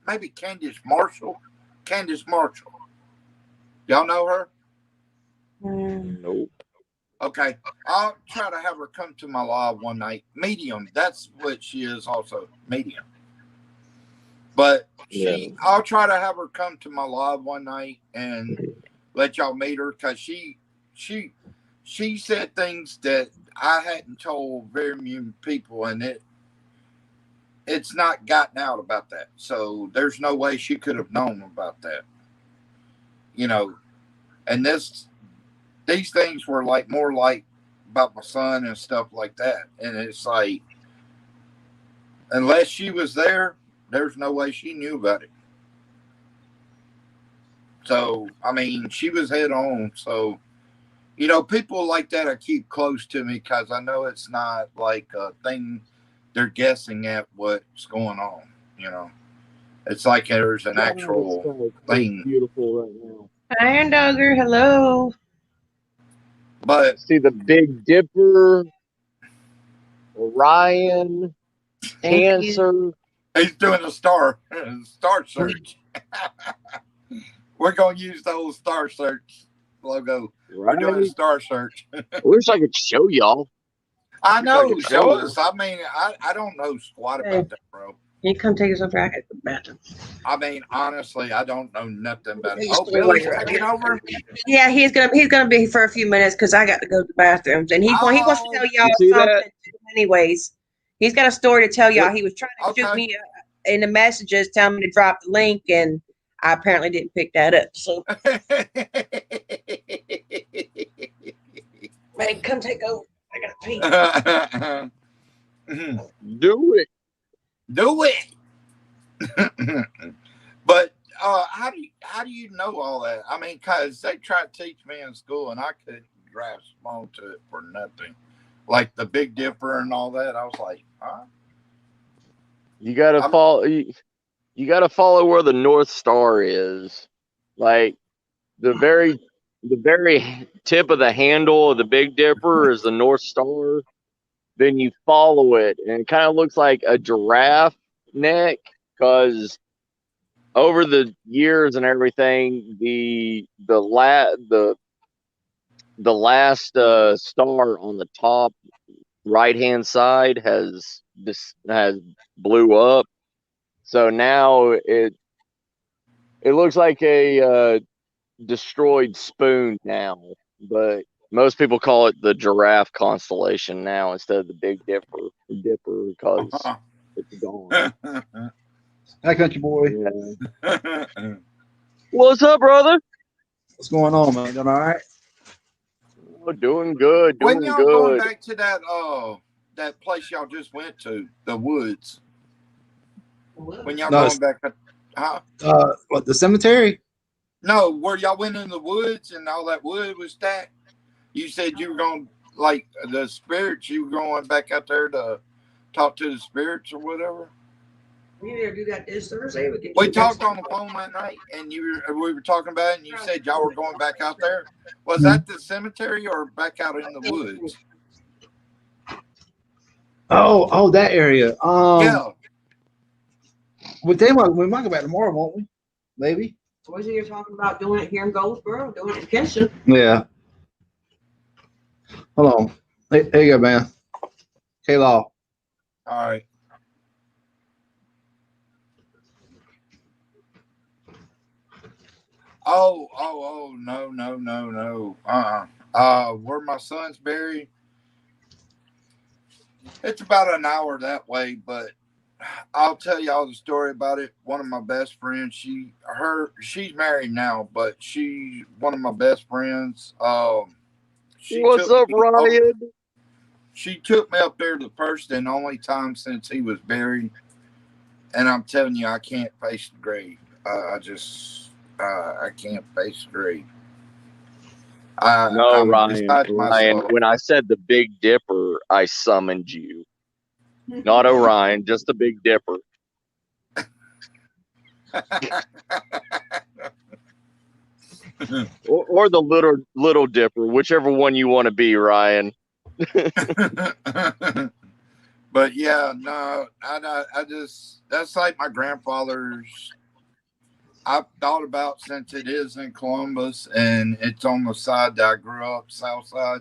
Maybe Candace Marshall. Candace Marshall. Y'all know her? Nope. Okay. I'll try to have her come to my live one night. Medium. That's what she is also. Medium. But I'll try to have her come to my live one night and let y'all meet her because she said things that I hadn't told very many people, and it's not gotten out about that. So there's no way she could have known about that. You know, and these things were more like about my son and stuff like that. And it's like, unless she was there, there's no way she knew about it. So, I mean, she was head on. So, you know, people like that I keep close to me because I know it's not like a thing they're guessing at what's going on. You know, it's like there's an actual thing. Beautiful right now. Hi, Dogger. Hello. But see the Big Dipper, Orion, Cancer. He's doing a star search. We're gonna use the old star search logo. Right. We're doing a star search. I wish I could show y'all. I know. Show us. I mean, I don't know squat about that, bro. You come take us over. I got the bathroom. I mean, honestly, I don't know nothing about it. Oh, Billy's taking over. Yeah, he's gonna be for a few minutes because I got to go to the bathrooms, and he wants to tell y'all something. Anyways, he's got a story to tell y'all. He was trying to shoot me in the messages, telling me to drop the link, and I apparently didn't pick that up. So, man, come take over. I gotta pee. Do it. Do it. But how do you know all that? I mean, because they tried to teach me in school, and I couldn't grasp onto it for nothing. Like the Big Dipper and all that, I was like, huh? You gotta follow. You gotta follow where the North Star is. Like the very tip of the handle of the Big Dipper is the North Star. Then you follow it, and it kind of looks like a giraffe neck because over the years and everything, the last star on the top right hand side has blew up. So now it looks like a destroyed spoon now, but most people call it the giraffe constellation now instead of the Big Dipper because it's gone. Hi, country boy. Yeah. What's up, brother? What's going on, man? Doing all right? Oh, doing good. When y'all going back to that place y'all just went to, the woods? When y'all going back What, the cemetery? No, where y'all went in the woods and all that wood was stacked. You said you were going, like, the spirits, you were going back out there to talk to the spirits or whatever. We need to do that this Thursday. We talked on the phone that night, and we were talking about it, and you said y'all were going back out there. Was that the cemetery or back out in the woods? Oh, that area. Yeah. We might go back tomorrow, won't we? Maybe. Wasn't you talking about doing it here in Goldsboro, doing it in Keston? Yeah. Hold on. There you go, man. K-Law. All right. Oh, no. Where my son's buried, it's about an hour that way, but I'll tell y'all the story about it. One of my best friends, she's married now, but she's one of my best friends. What's up, Ryan? She took me up there the first and only time since he was buried, and I'm telling you, I can't face the grave. I can't face the grave. No, Ryan, when I said the Big Dipper, I summoned you. Not Orion, just the Big Dipper. or the little Dipper, whichever one you want to be, Ryan. But yeah, no, I just, that's like my grandfather's. I've thought about, since it is in Columbus and it's on the side that I grew up, south side.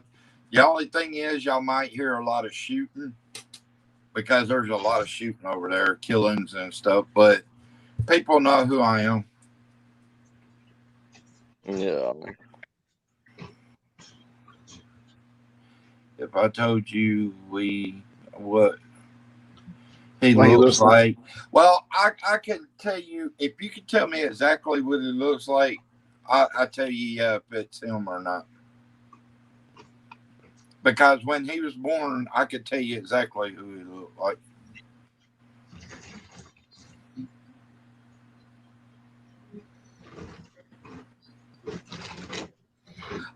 The only thing is, y'all might hear a lot of shooting because there's a lot of shooting over there, killings and stuff. But people know who I am. Yeah. If I told you what he looks like. Well, I can tell you, if you can tell me exactly what it looks like, I tell you, if it's him or not. Because when he was born, I could tell you exactly who he looked like.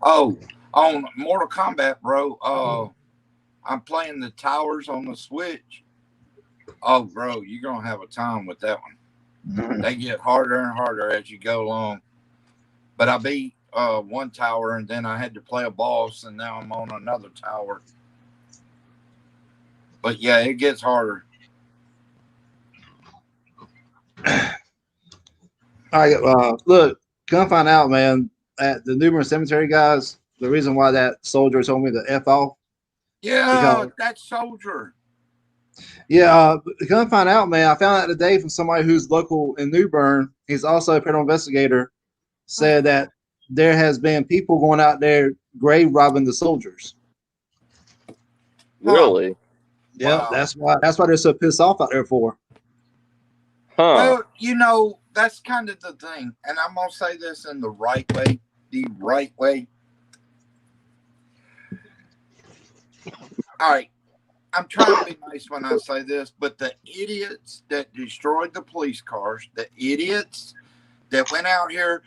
Oh, on Mortal Kombat, bro, I'm playing the towers on the Switch. Oh, bro, you're going to have a time with that one. They get harder and harder as you go along. But I beat one tower, and then I had to play a boss, and now I'm on another tower. But yeah, it gets harder. All right, look, come find out, man, at the Newbern Cemetery, guys, the reason why that soldier told me to F off. Yeah, that soldier. Yeah, come find out, man. I found out today from somebody who's local in New Bern. He's also a paranormal investigator. Said that there has been people going out there grave robbing the soldiers. Really? Yeah, Wow. that's why they're so pissed off out there for. Well, you know, that's kind of the thing, and I'm gonna say this in the right way. The right way. All right. I'm trying to be nice when I say this, but the idiots that destroyed the police cars, the idiots that went out here,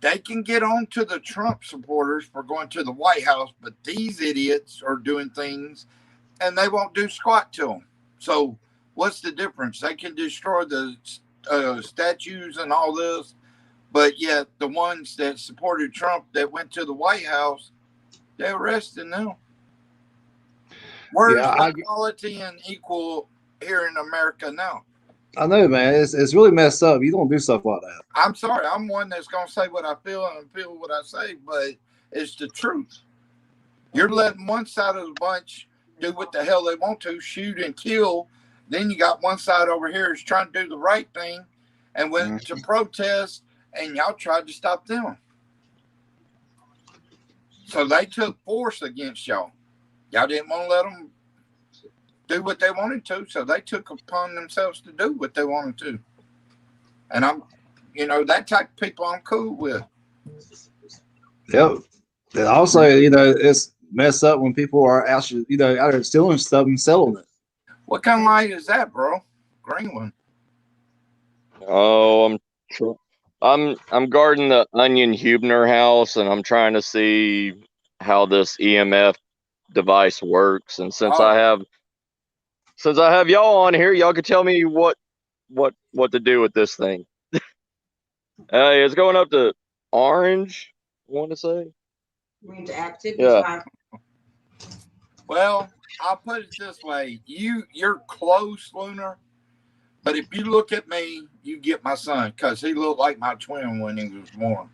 they can get on to the Trump supporters for going to the White House, but these idiots are doing things and they won't do squat to them. So what's the difference? They can destroy the statues and all this, but yet the ones that supported Trump that went to the White House, they're arresting them. Where's equality and equal here in America now? I know, man. It's really messed up. You don't do stuff like that. I'm sorry. I'm one that's going to say what I feel and feel what I say, but it's the truth. You're letting one side of the bunch do what the hell they want to, shoot and kill. Then you got one side over here is trying to do the right thing and went to protest, and y'all tried to stop them. So they took force against y'all. Y'all didn't want to let them do what they wanted to, so they took upon themselves to do what they wanted to. And I'm, that type of people I'm cool with. Yep. And also, it's messed up when people are actually, out there stealing stuff and selling it. What kind of light is that, bro? Green one. Oh, I'm guarding the Onion Huebner house, and I'm trying to see how this EMF device works. And since I have y'all on here, y'all could tell me what to do with this thing. It's going up to orange, I want to say. We're into activity. Yeah. Well, I'll put it this way: you're close, Lunar. But if you look at me, you get my son, because he looked like my twin when he was born.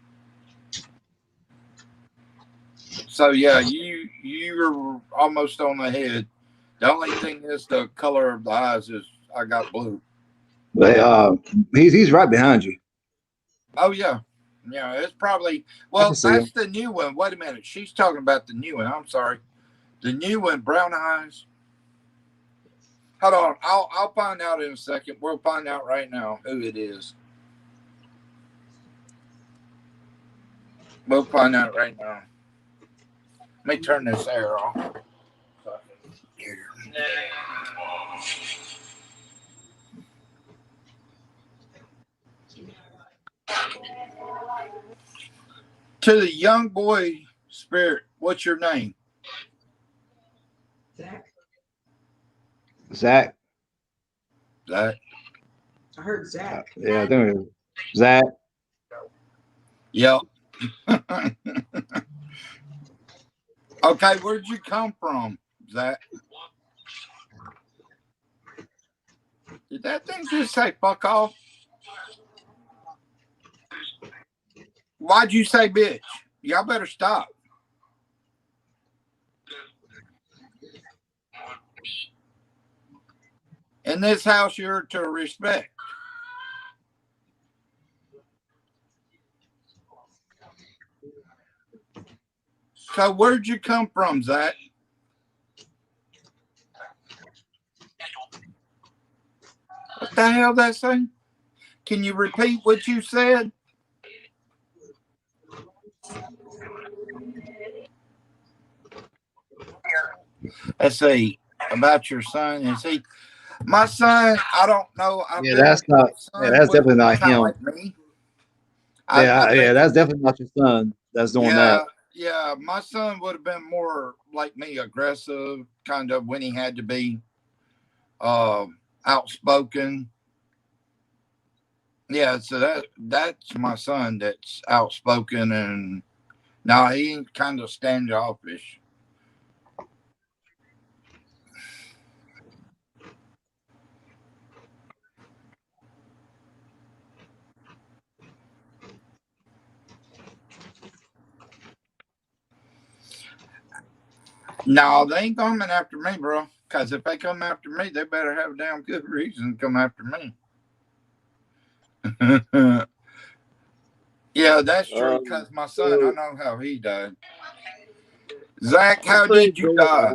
So yeah, you're almost on the head. The only thing is the color of the eyes is I got blue. He's right behind you. Oh yeah. Yeah, it's probably that's the new one. Wait a minute. She's talking about the new one. I'm sorry. The new one, brown eyes. Hold on. I'll find out in a second. We'll find out right now who it is. We'll find out right now. Let me turn this air off. To the young boy spirit, what's your name? Zach. Zach. I heard Zach. Yeah, I think it was Zach. Yep. Okay, where'd you come from, Zach? Did that thing just say fuck off? Why'd you say bitch? Y'all better stop. In this house, you're to respect. So where'd you come from, Zach? What the hell that say? Can you repeat what you said? Let's see about your son. Is he my son? I don't know. Yeah, that's not. Yeah, that's definitely not him. Like me. Yeah, that's definitely not your son. That's doing that. Yeah, my son would have been more like me, aggressive, kind of when he had to be outspoken. Yeah, so that's my son that's outspoken, and now he kind of standoffish. No, they ain't coming after me, bro. Because if they come after me, they better have a damn good reason to come after me. Yeah, that's true. Because my son, I know how he died. Zach, how did you die?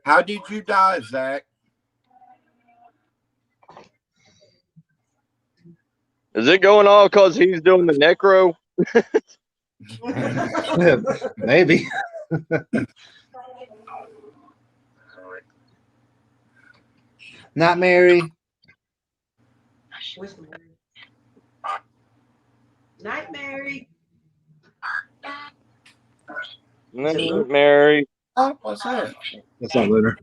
How did you die, Zach? Is it going on because he's doing the necro? Maybe. Not Mary. Where's Mary? Night, Mary. Night, Mary. Oh, what's that? That's not Lunar.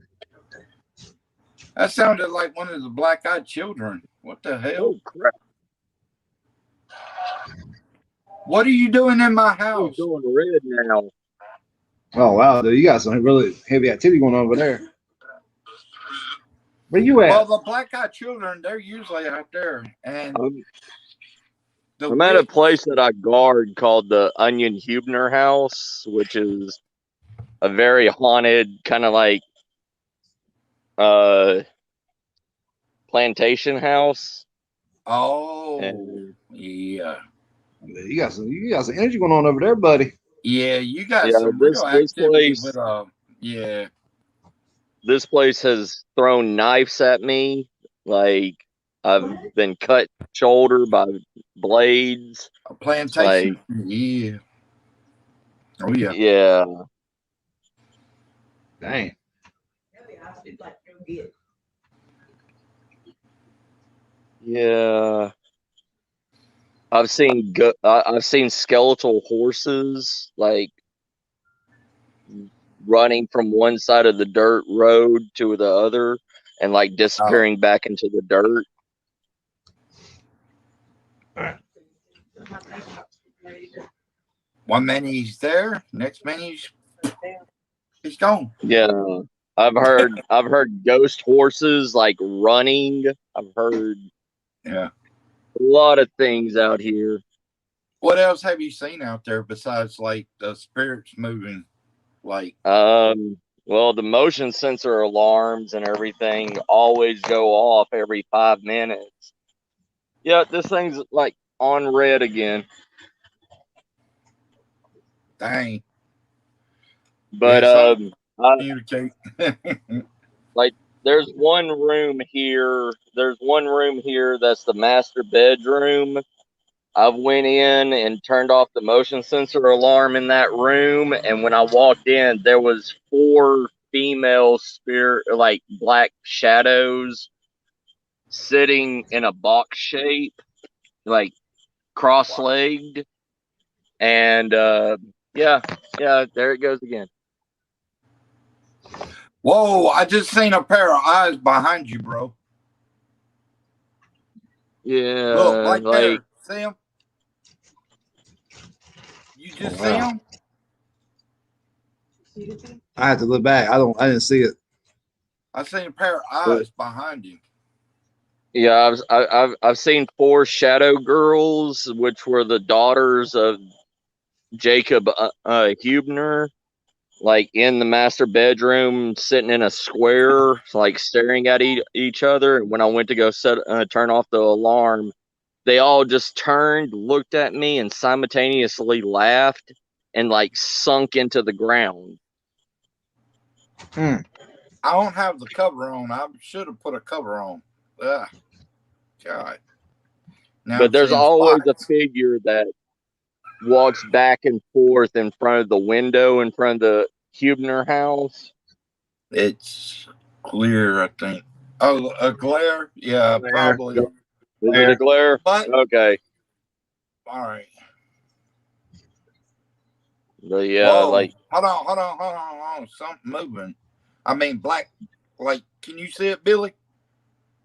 That sounded like one of the black-eyed children. What the hell? Oh, crap. What are you doing in my house? He's going red now. Oh wow, dude, you got some really heavy activity going on over there. Where you at? Well, the black-eyed children, they're usually out there, and I'm at a place that I guard called the Onion Huebner House, which is a very haunted kind of like plantation house. Oh, and, yeah. You got some energy going on over there, buddy. Yeah, you got some real activity with yeah. This place has thrown knives at me. Like I've been cut shoulder by blades. A plantation. Like, yeah. Oh yeah. Yeah. Dang. Yeah, I've seen I've seen skeletal horses like running from one side of the dirt road to the other and like disappearing back into the dirt. One minute he's there, next minute he's gone. Yeah, I've heard ghost horses like running. I've heard Yeah. a lot of things out here. What else have you seen out there besides like the spirits moving? Like, Well, the motion sensor alarms and everything always go off every 5 minutes. Yeah, this thing's like on red again. dang. But communicate. like there's one room here. There's one room here that's the master bedroom. I went in and turned off the motion sensor alarm in that room, and when I walked in, there was 4 female spirit, like black shadows, sitting in a box shape, like cross-legged, and yeah, there it goes again. Whoa! I just seen a pair of eyes behind you, bro. Yeah, look right like, there. See him? You just see him? I have to look back. I didn't see it. I seen a pair of eyes behind him. Yeah, I've seen 4 shadow girls, which were the daughters of Jacob Huebner, like in the master bedroom, sitting in a square, like staring at each other. And when I went to go turn off the alarm, they all just turned, looked at me, and simultaneously laughed and like sunk into the ground. I don't have the cover on. I should have put a cover on. Ugh. God. Now But there's always a figure that walks back and forth in front of the window in front of the Huebner house. It's clear, I think. Oh, a glare? Yeah, probably. Is it a glare? But, okay. All right. But yeah, whoa, like hold on. Something moving. I mean, black. Like, can you see it, Billy?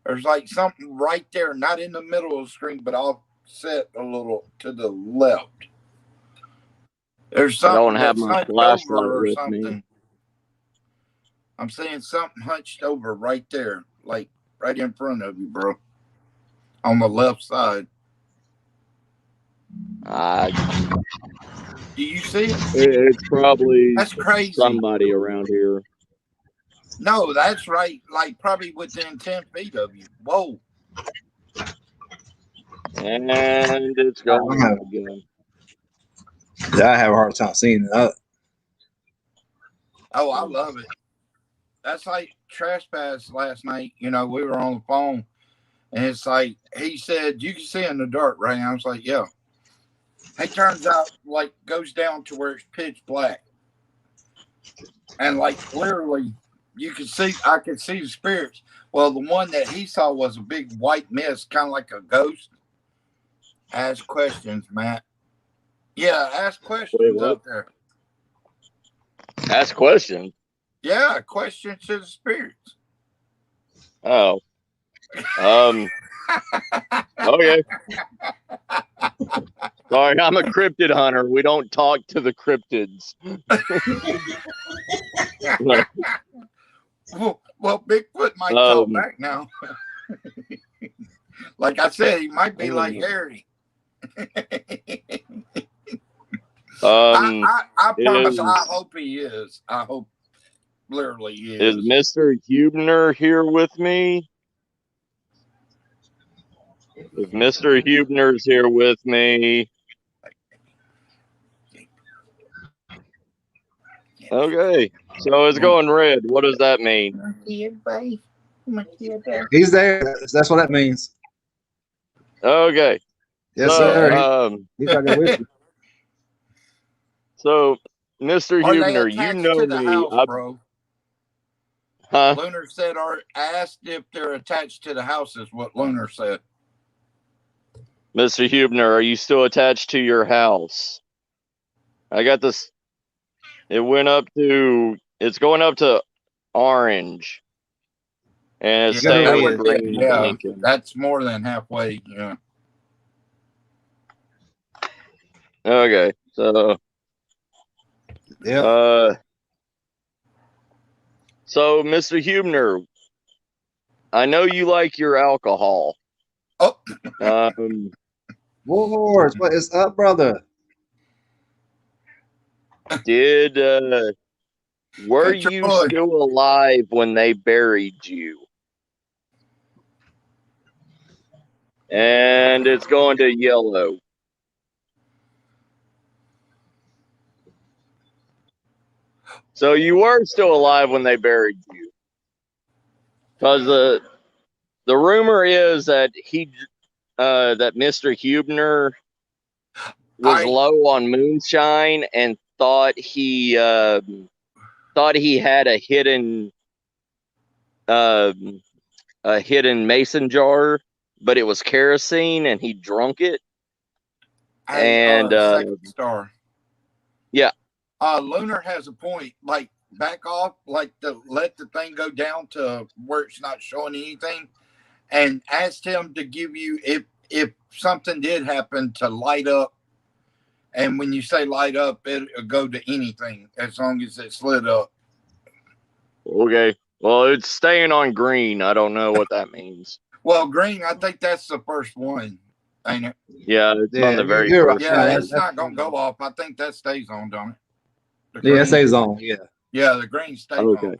There's like something right there, not in the middle of the screen, but offset a little to the left. There's something. I don't have my hunched flashlight over or with something. me. I'm seeing something hunched over right there, like right in front of you, bro. On the left side. Do you see it? It's probably That's crazy. somebody around here. No, that's right. Like probably within 10 feet of you. Whoa. And it's going again. Yeah, I have a hard time seeing that. Oh, I love it. That's like Trespass last night. You know, we were on the phone, and it's like he said, "You can see in the dark, right?" I was like, "Yeah." He turns out like goes down to where it's pitch black, and like literally, you can see. I could see the spirits. Well, the one that he saw was a big white mist, kind of like a ghost. Ask questions, Matt. Yeah, ask questions out there. Ask questions. Yeah, questions to the spirits. Oh. Okay. Sorry, I'm a cryptid hunter. We don't talk to the cryptids. well, Bigfoot might talk back now. Like I said, he might be like Harry. I promise. I hope he is. I hope literally he is. Is Mr. Huebner here with me? If Mr. Huebner's here with me. Okay. So it's going red. What does that mean? He's there. That's what that means. Okay. Yes, so, sir. He's not gonna whisper. So, Mr. Huebner, you know me. House, bro. Huh? Lunar said, "Are asked if they're attached to the house," is what Lunar said. Mr. Hubner, are you still attached to your house? I got this. It's going up to orange. And it's Yeah, staying that on would, green yeah, blinking. that's more than halfway. Yeah. Okay, so Yeah. So Mr. Hubner, I know you like your alcohol. Oh. Wars, what is up, brother? Were you still alive when they buried you? And it's going to yellow. So you were still alive when they buried you. Because the rumor is that that Mr. Hubner was low on moonshine and thought he had a hidden mason jar, but it was kerosene, and he drunk it. Hey, second star. Yeah. Lunar has a point. Like, back off, like let the thing go down to where it's not showing anything, and asked him to give you if something did happen to light up. And when you say light up, it'll go to anything as long as it's lit up. Okay. Well, it's staying on green. I don't know what that means. Well, green, I think that's the first one, ain't it? Yeah, it's on the very first. Yeah, it's not gonna go off. I think that stays on, don't it? Yeah, it stays on. Yeah. Yeah, the green stays on.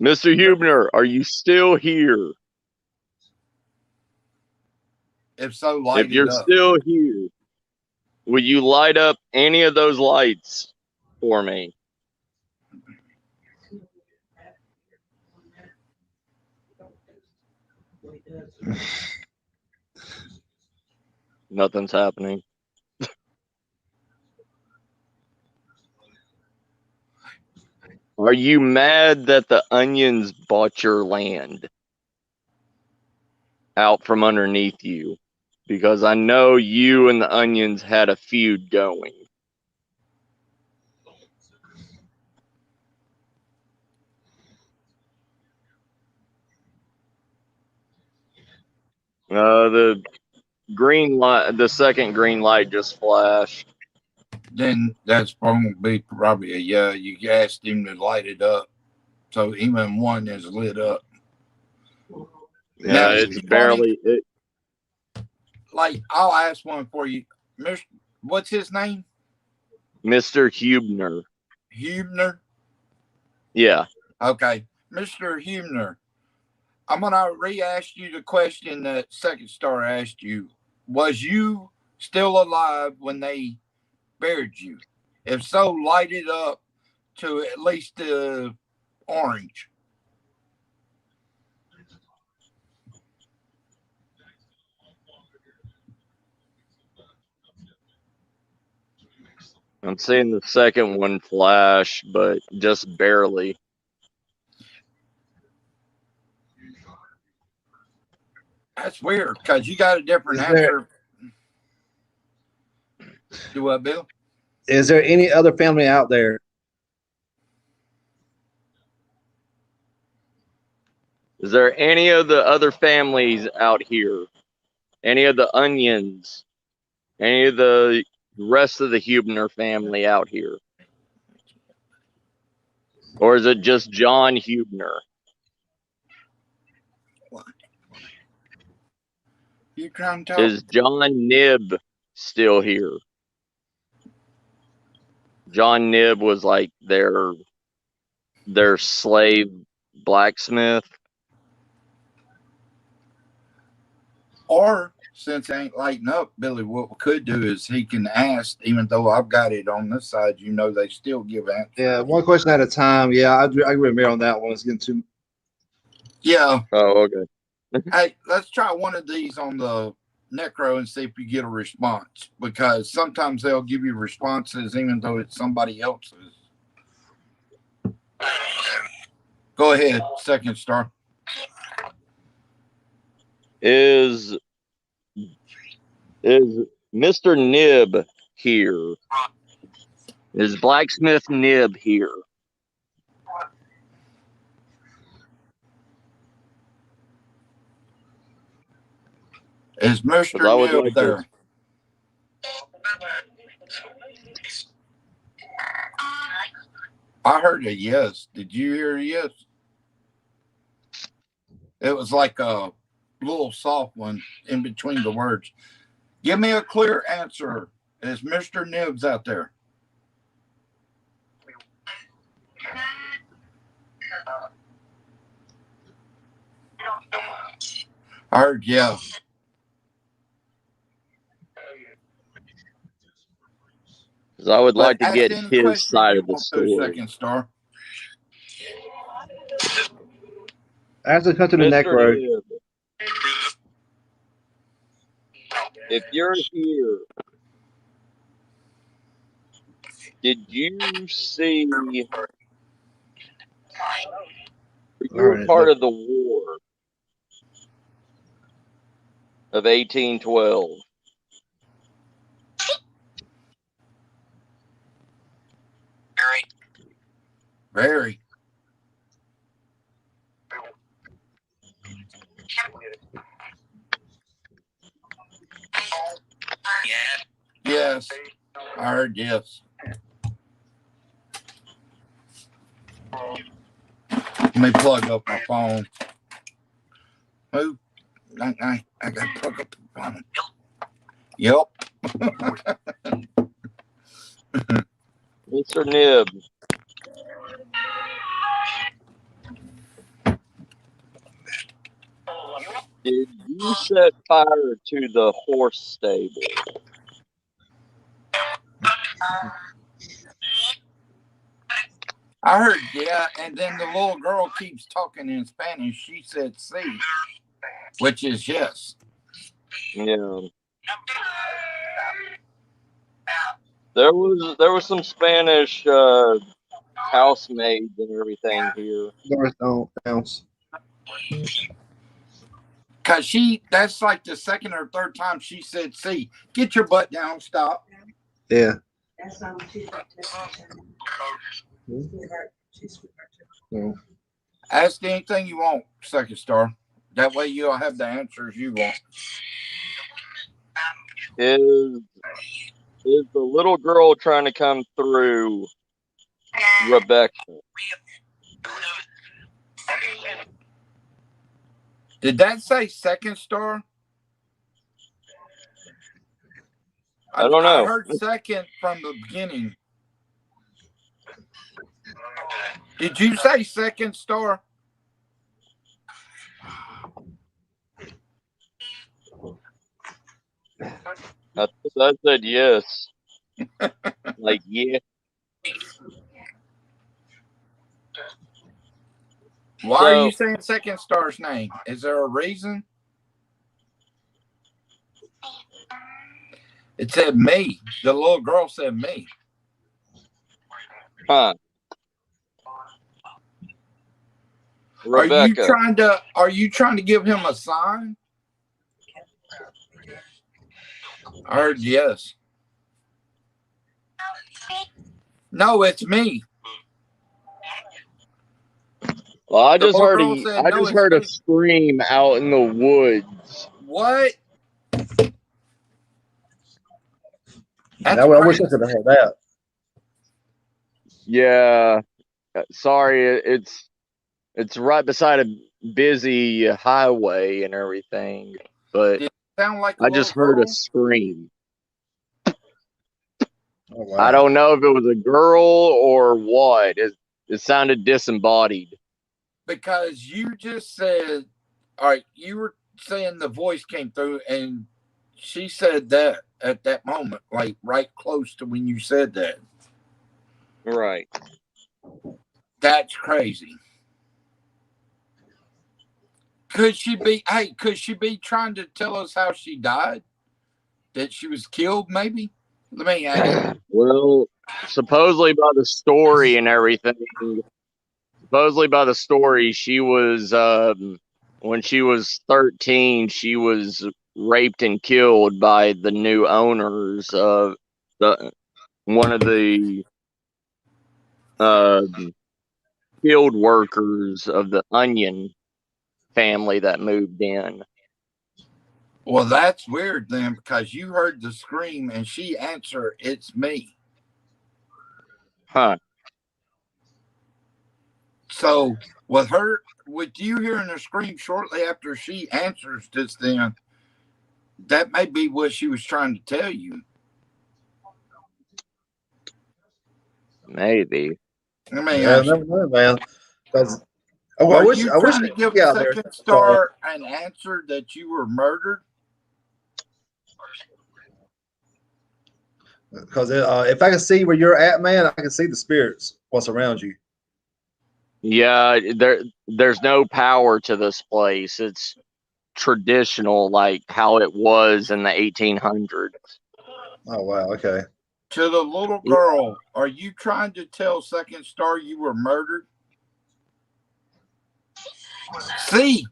Mr. Hubner, are you still here? If so, light If you're it up. still here, will you light up any of those lights for me? Nothing's happening. Are you mad that the onions bought your land out from underneath you? Because I know you and the onions had a feud going. The green light, the second green light just flashed. Then that's probably a yeah. You asked him to light it up, so even one is lit up. Yeah, now, it's barely it. Like, I'll ask one for you, Mr. What's his name? Mr. Hubner. Hubner. Yeah. Okay, Mr. Hubner. I'm gonna re-ask you the question that Second Star asked you. Was you still alive when they buried you? If so, light it up to at least orange. I'm seeing the second one flash, but just barely. That's weird because you got a different answer. Do what, Bill? Is there any other family out there? Is there any of the other families out here? Any of the onions? Any of the rest of the Hubner family out here? Or is it just John Hubner? You trying to talk? Is John Nib still here? John Nib was like their slave blacksmith. Or since it ain't lighting up, Billy, what we could do is he can ask, even though I've got it on this side, they still give answers. Yeah, one question at a time. Yeah, I agree with Mayor on that one. It's getting too. Yeah. Oh, okay. Hey, let's try one of these on the Necro and see if you get a response, because sometimes they'll give you responses even though it's somebody else's. Go ahead, second star. Is Mr. Nib here? Is Blacksmith Nib here? Is Mr. I would Nib like there? I heard a yes. Did you hear a yes? It was like a little soft one in between the words. Give me a clear answer. Is Mr. Nibs out there? I heard yeah. Because I would But like to ask get any his question side you of the want to, story. second star. As I cut to the neck Mr. road. Nib, if you're here, did you see? You were part of the war of 1812. Very. Yes. I heard yes. Let me plug up my phone. Who? I got to plug up the phone. Yep. Mr. Nib, did you set fire to the horse stable? I heard yeah, and then the little girl keeps talking in Spanish. She said sí, which is yes. Yeah. There was some Spanish housemaids and everything here. Doors don't bounce. Cause that's like the second or third time she said sí. Get your butt down, stop. Yeah. Ask anything you want, second star. That way you'll have the answers you want. Is the little girl trying to come through Rebecca? Did that say second star? I don't know. I heard second from the beginning. Did you say second star? I said yes. Like, yeah. Why are you saying second star's name? Is there a reason? It said me. The little girl said me. Huh. Rebecca. Are you trying to give him a sign? I heard yes. No, it's me. Well, I just heard a scream out in the woods. What? I wish I could have heard that. Yeah. Sorry, it's right beside a busy highway and everything, but Did it sound like I just heard girl? a scream. Oh, wow. I don't know if it was a girl or what. It sounded disembodied. Because you just said, all right, you were saying the voice came through, and she said that at that moment, like right close to when you said that. Right. That's crazy. Could she be trying to tell us how she died? That she was killed, maybe? Let me ask. Well, supposedly by the story and everything, Supposedly by the story, she was when she was 13, she was raped and killed by the new owners of one of the field workers of the Onion family that moved in. Well, that's weird then, because you heard the scream and she answered, "It's me." Huh. So with you hearing her scream shortly after she answers this, then that may be what she was trying to tell you. Maybe. Let me Yeah, ask never you. know, man. Because I Were wish you I wish trying to give out there. Second Star an answer that you were murdered? Because if I can see where you're at, man, I can see the spirits what's around you. Yeah, there's no power to this place. It's traditional, like how it was in the 1800s. Oh wow, okay. To the little girl, are you trying to tell Second Star you were murdered? See.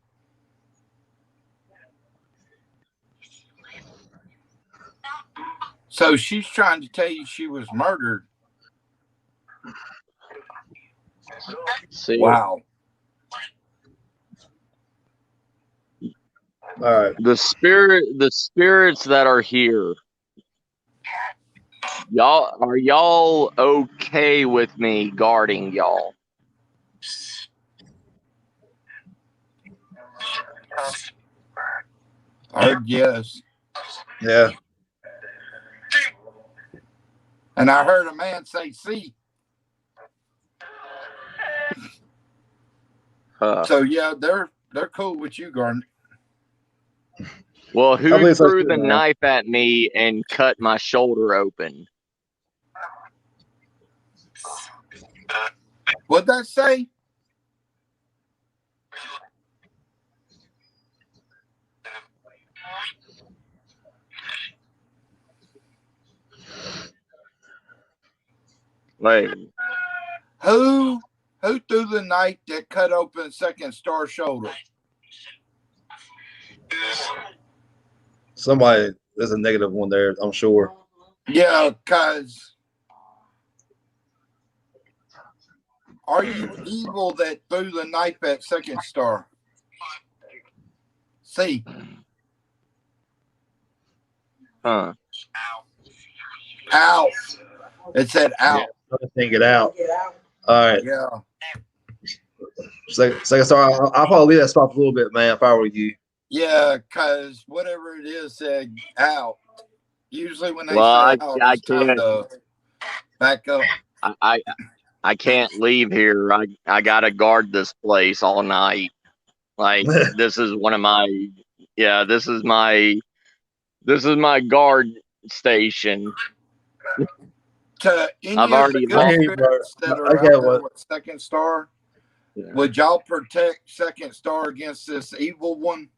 So she's trying to tell you she was murdered. See. Wow. All right. The spirits that are here. Are y'all okay with me guarding y'all? I heard yes. Yeah. And I heard a man say, "See." So yeah, they're cool with you, Garnet. Well, I who believe so threw too, the man. knife at me and cut my shoulder open? What'd that say? Wait. Who threw the knife that cut open Second Star shoulder? Somebody, there's a negative one there, I'm sure. Yeah, cause are you evil that threw the knife at Second Star? See. Huh. Out. It said out. I think it out. All right. Yeah. Second Star, I'll probably leave that spot for a little bit, man, if I were you. Yeah, because whatever it is said out. Usually when they Well, say out, it's time to back up. I can't leave here. I gotta guard this place all night. Like this is one of my this is my guard station. To any I've of the already good lost. spirits that are out there with Second Star, would y'all protect Second Star against this evil one?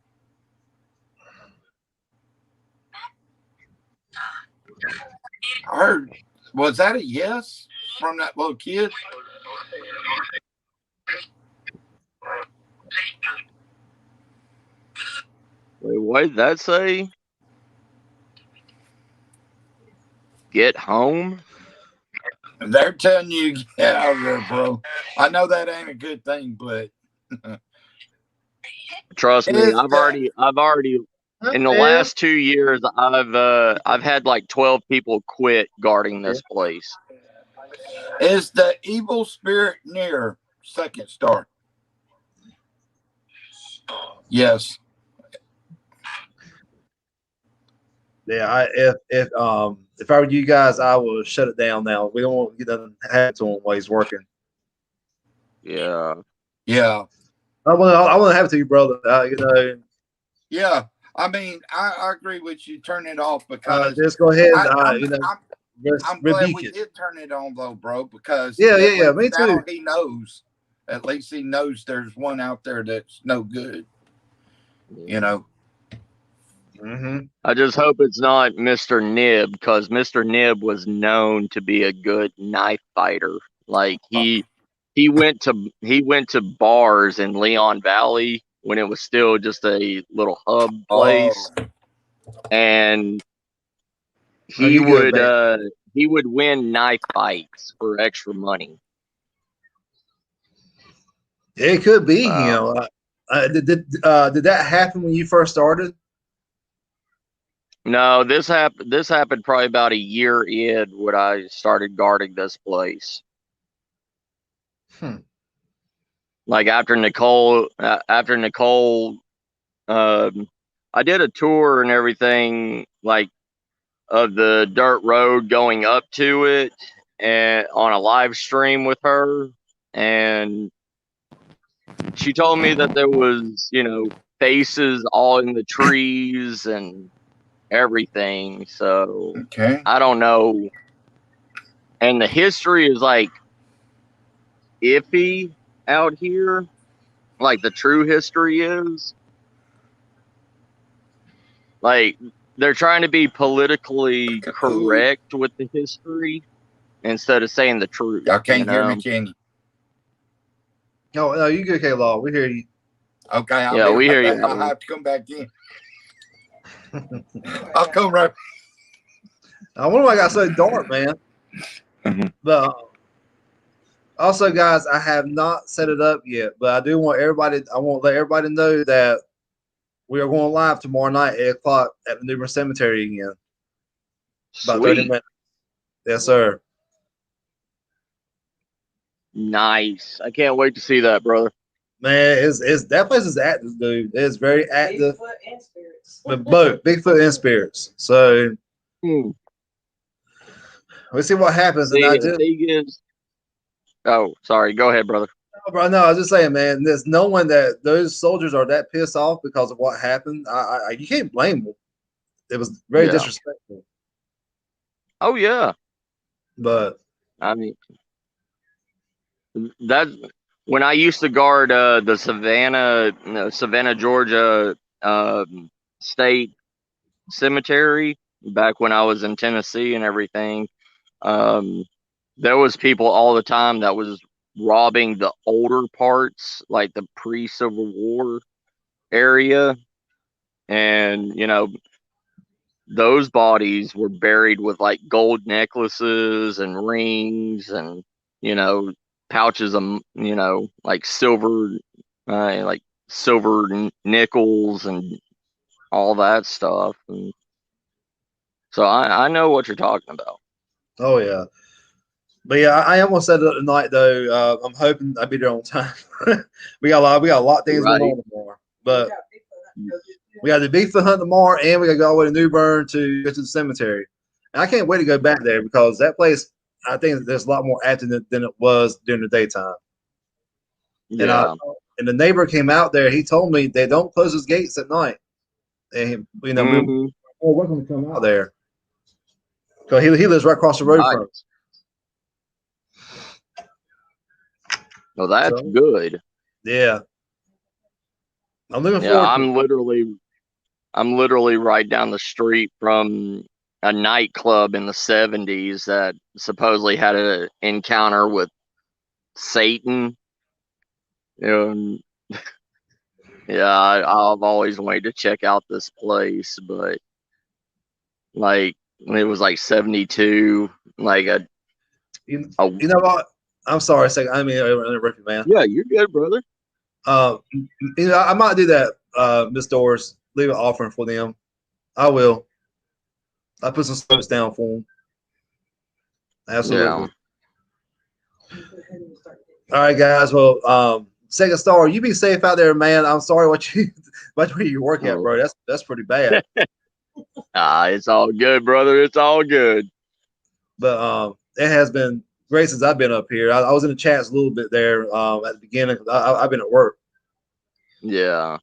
I heard, was that a yes from that little kid? Wait, what did that say? Get home? They're telling you to get out of there, bro. I know that ain't a good thing, but Trust me, I've already in the last 2 years I've had like 12 people quit guarding this place. Is the evil spirit near Second Star? Yes. Yeah, if I were you guys, I would shut it down now. We don't want to get nothing happen to him while he's working. Yeah. Yeah. I want to have it to you, brother. You know. Yeah. I mean, I agree with you. Turn it off because just go ahead. I'm glad we did turn it on though, bro. Because yeah, me too. Now he knows. At least he knows there's one out there that's no good. You know. Mm-hmm. I just hope it's not Mr. Nib, because Mr. Nib was known to be a good knife fighter. Like he he went to bars in Leon Valley when it was still just a little hub place, and he would win knife fights for extra money. It could be him. Did that happen when you first started? No, this happened probably about a year in when I started guarding this place. Like after Nicole, I did a tour and everything, like of the dirt road going up to it, and on a live stream with her, and she told me that there was, faces all in the trees and everything. So I don't know, and the history is like iffy out here, like the true history is. Like, they're trying to be politically correct with the history instead of saying the truth. Y'all can't hear me, Kenny. No, you good, K-Law. We hear you. Okay, we hear you. I'll have to come back in. I'll come right. I wonder why I got so dark, man. But also, guys, I have not set it up yet, but I do want everybody. I want to let everybody know that we are going live tomorrow night at 8 o'clock at the New Bern Cemetery again. About 30 minutes. Yes, sir. Nice. I can't wait to see that, brother. Man, it's that place is active, dude. It's very active. Bigfoot and spirits. With both Bigfoot and spirits. So we'll see what happens. Oh, sorry. Go ahead, brother. No, bro, no, I was just saying, man. There's no one that those soldiers are that pissed off because of what happened. You can't blame them. It was very disrespectful. Oh yeah. But I mean, that when I used to guard the Savannah, Georgia State Cemetery back when I was in Tennessee and everything, there was people all the time that was robbing the older parts, like the pre-Civil War area, and those bodies were buried with like gold necklaces and rings and pouches of like silver nickels and all that stuff. And so I know what you're talking about. Oh yeah. But yeah, I am gonna set it up tonight though. I'm hoping I'll be there on time. we got a lot of things going on tomorrow. But we got the Bigfoot hunt tomorrow, and we got to go all the way to New Bern to go to the cemetery. And I can't wait to go back there because that place, I think there's a lot more active than it was during the daytime. Yeah. And the neighbor came out there. He told me they don't close his gates at night. And we're welcome to come out there. So he lives right across the road from us. Well, that's good. Yeah. I'm looking forward. I'm literally right down the street from a nightclub in the 70s that supposedly had an encounter with Satan. I've always wanted to check out this place, but like it was like 72, like you know what? I'm sorry, I mean, interrupt you, man. Yeah, you're good, brother. I might do that, Miss Doris. Leave an offering for them. I will. I put some smokes down for them. Absolutely. Yeah. All right, guys. Well, Second Star, you be safe out there, man. I'm sorry what you work at, bro. That's pretty bad. It's all good, brother. It's all good. But it has been great since I've been up here. I was in the chats a little bit there at the beginning. I've been at work. Yeah.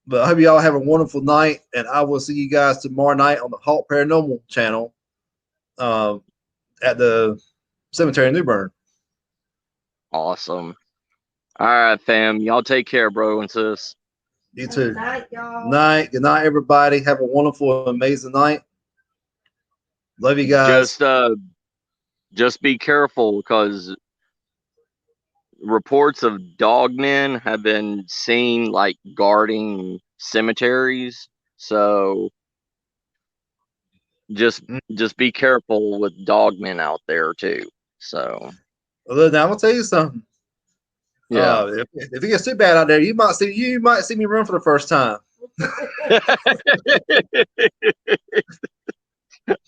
But I hope you all have a wonderful night, and I will see you guys tomorrow night on the Halt Paranormal channel at the cemetery in New Bern. Awesome. All right, fam. Y'all take care, bro and sis. You too. Good night, y'all. Good night, everybody. Have a wonderful, amazing night. Love you guys. Just be careful because reports of dogmen have been seen like guarding cemeteries. So just be careful with dogmen out there too. So Well, now I'm gonna tell you something. yeah. If it gets too bad out there, you might see me run for the first time.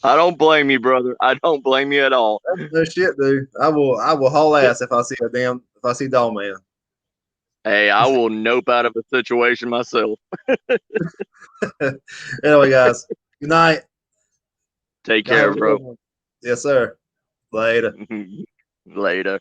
I don't blame you, brother. I don't blame you at all. No shit, dude. I will haul ass if I see Dog Man. Hey, I will nope out of a situation myself. Anyway, guys, good night. Take care, bro. Yes, sir. Later. Later.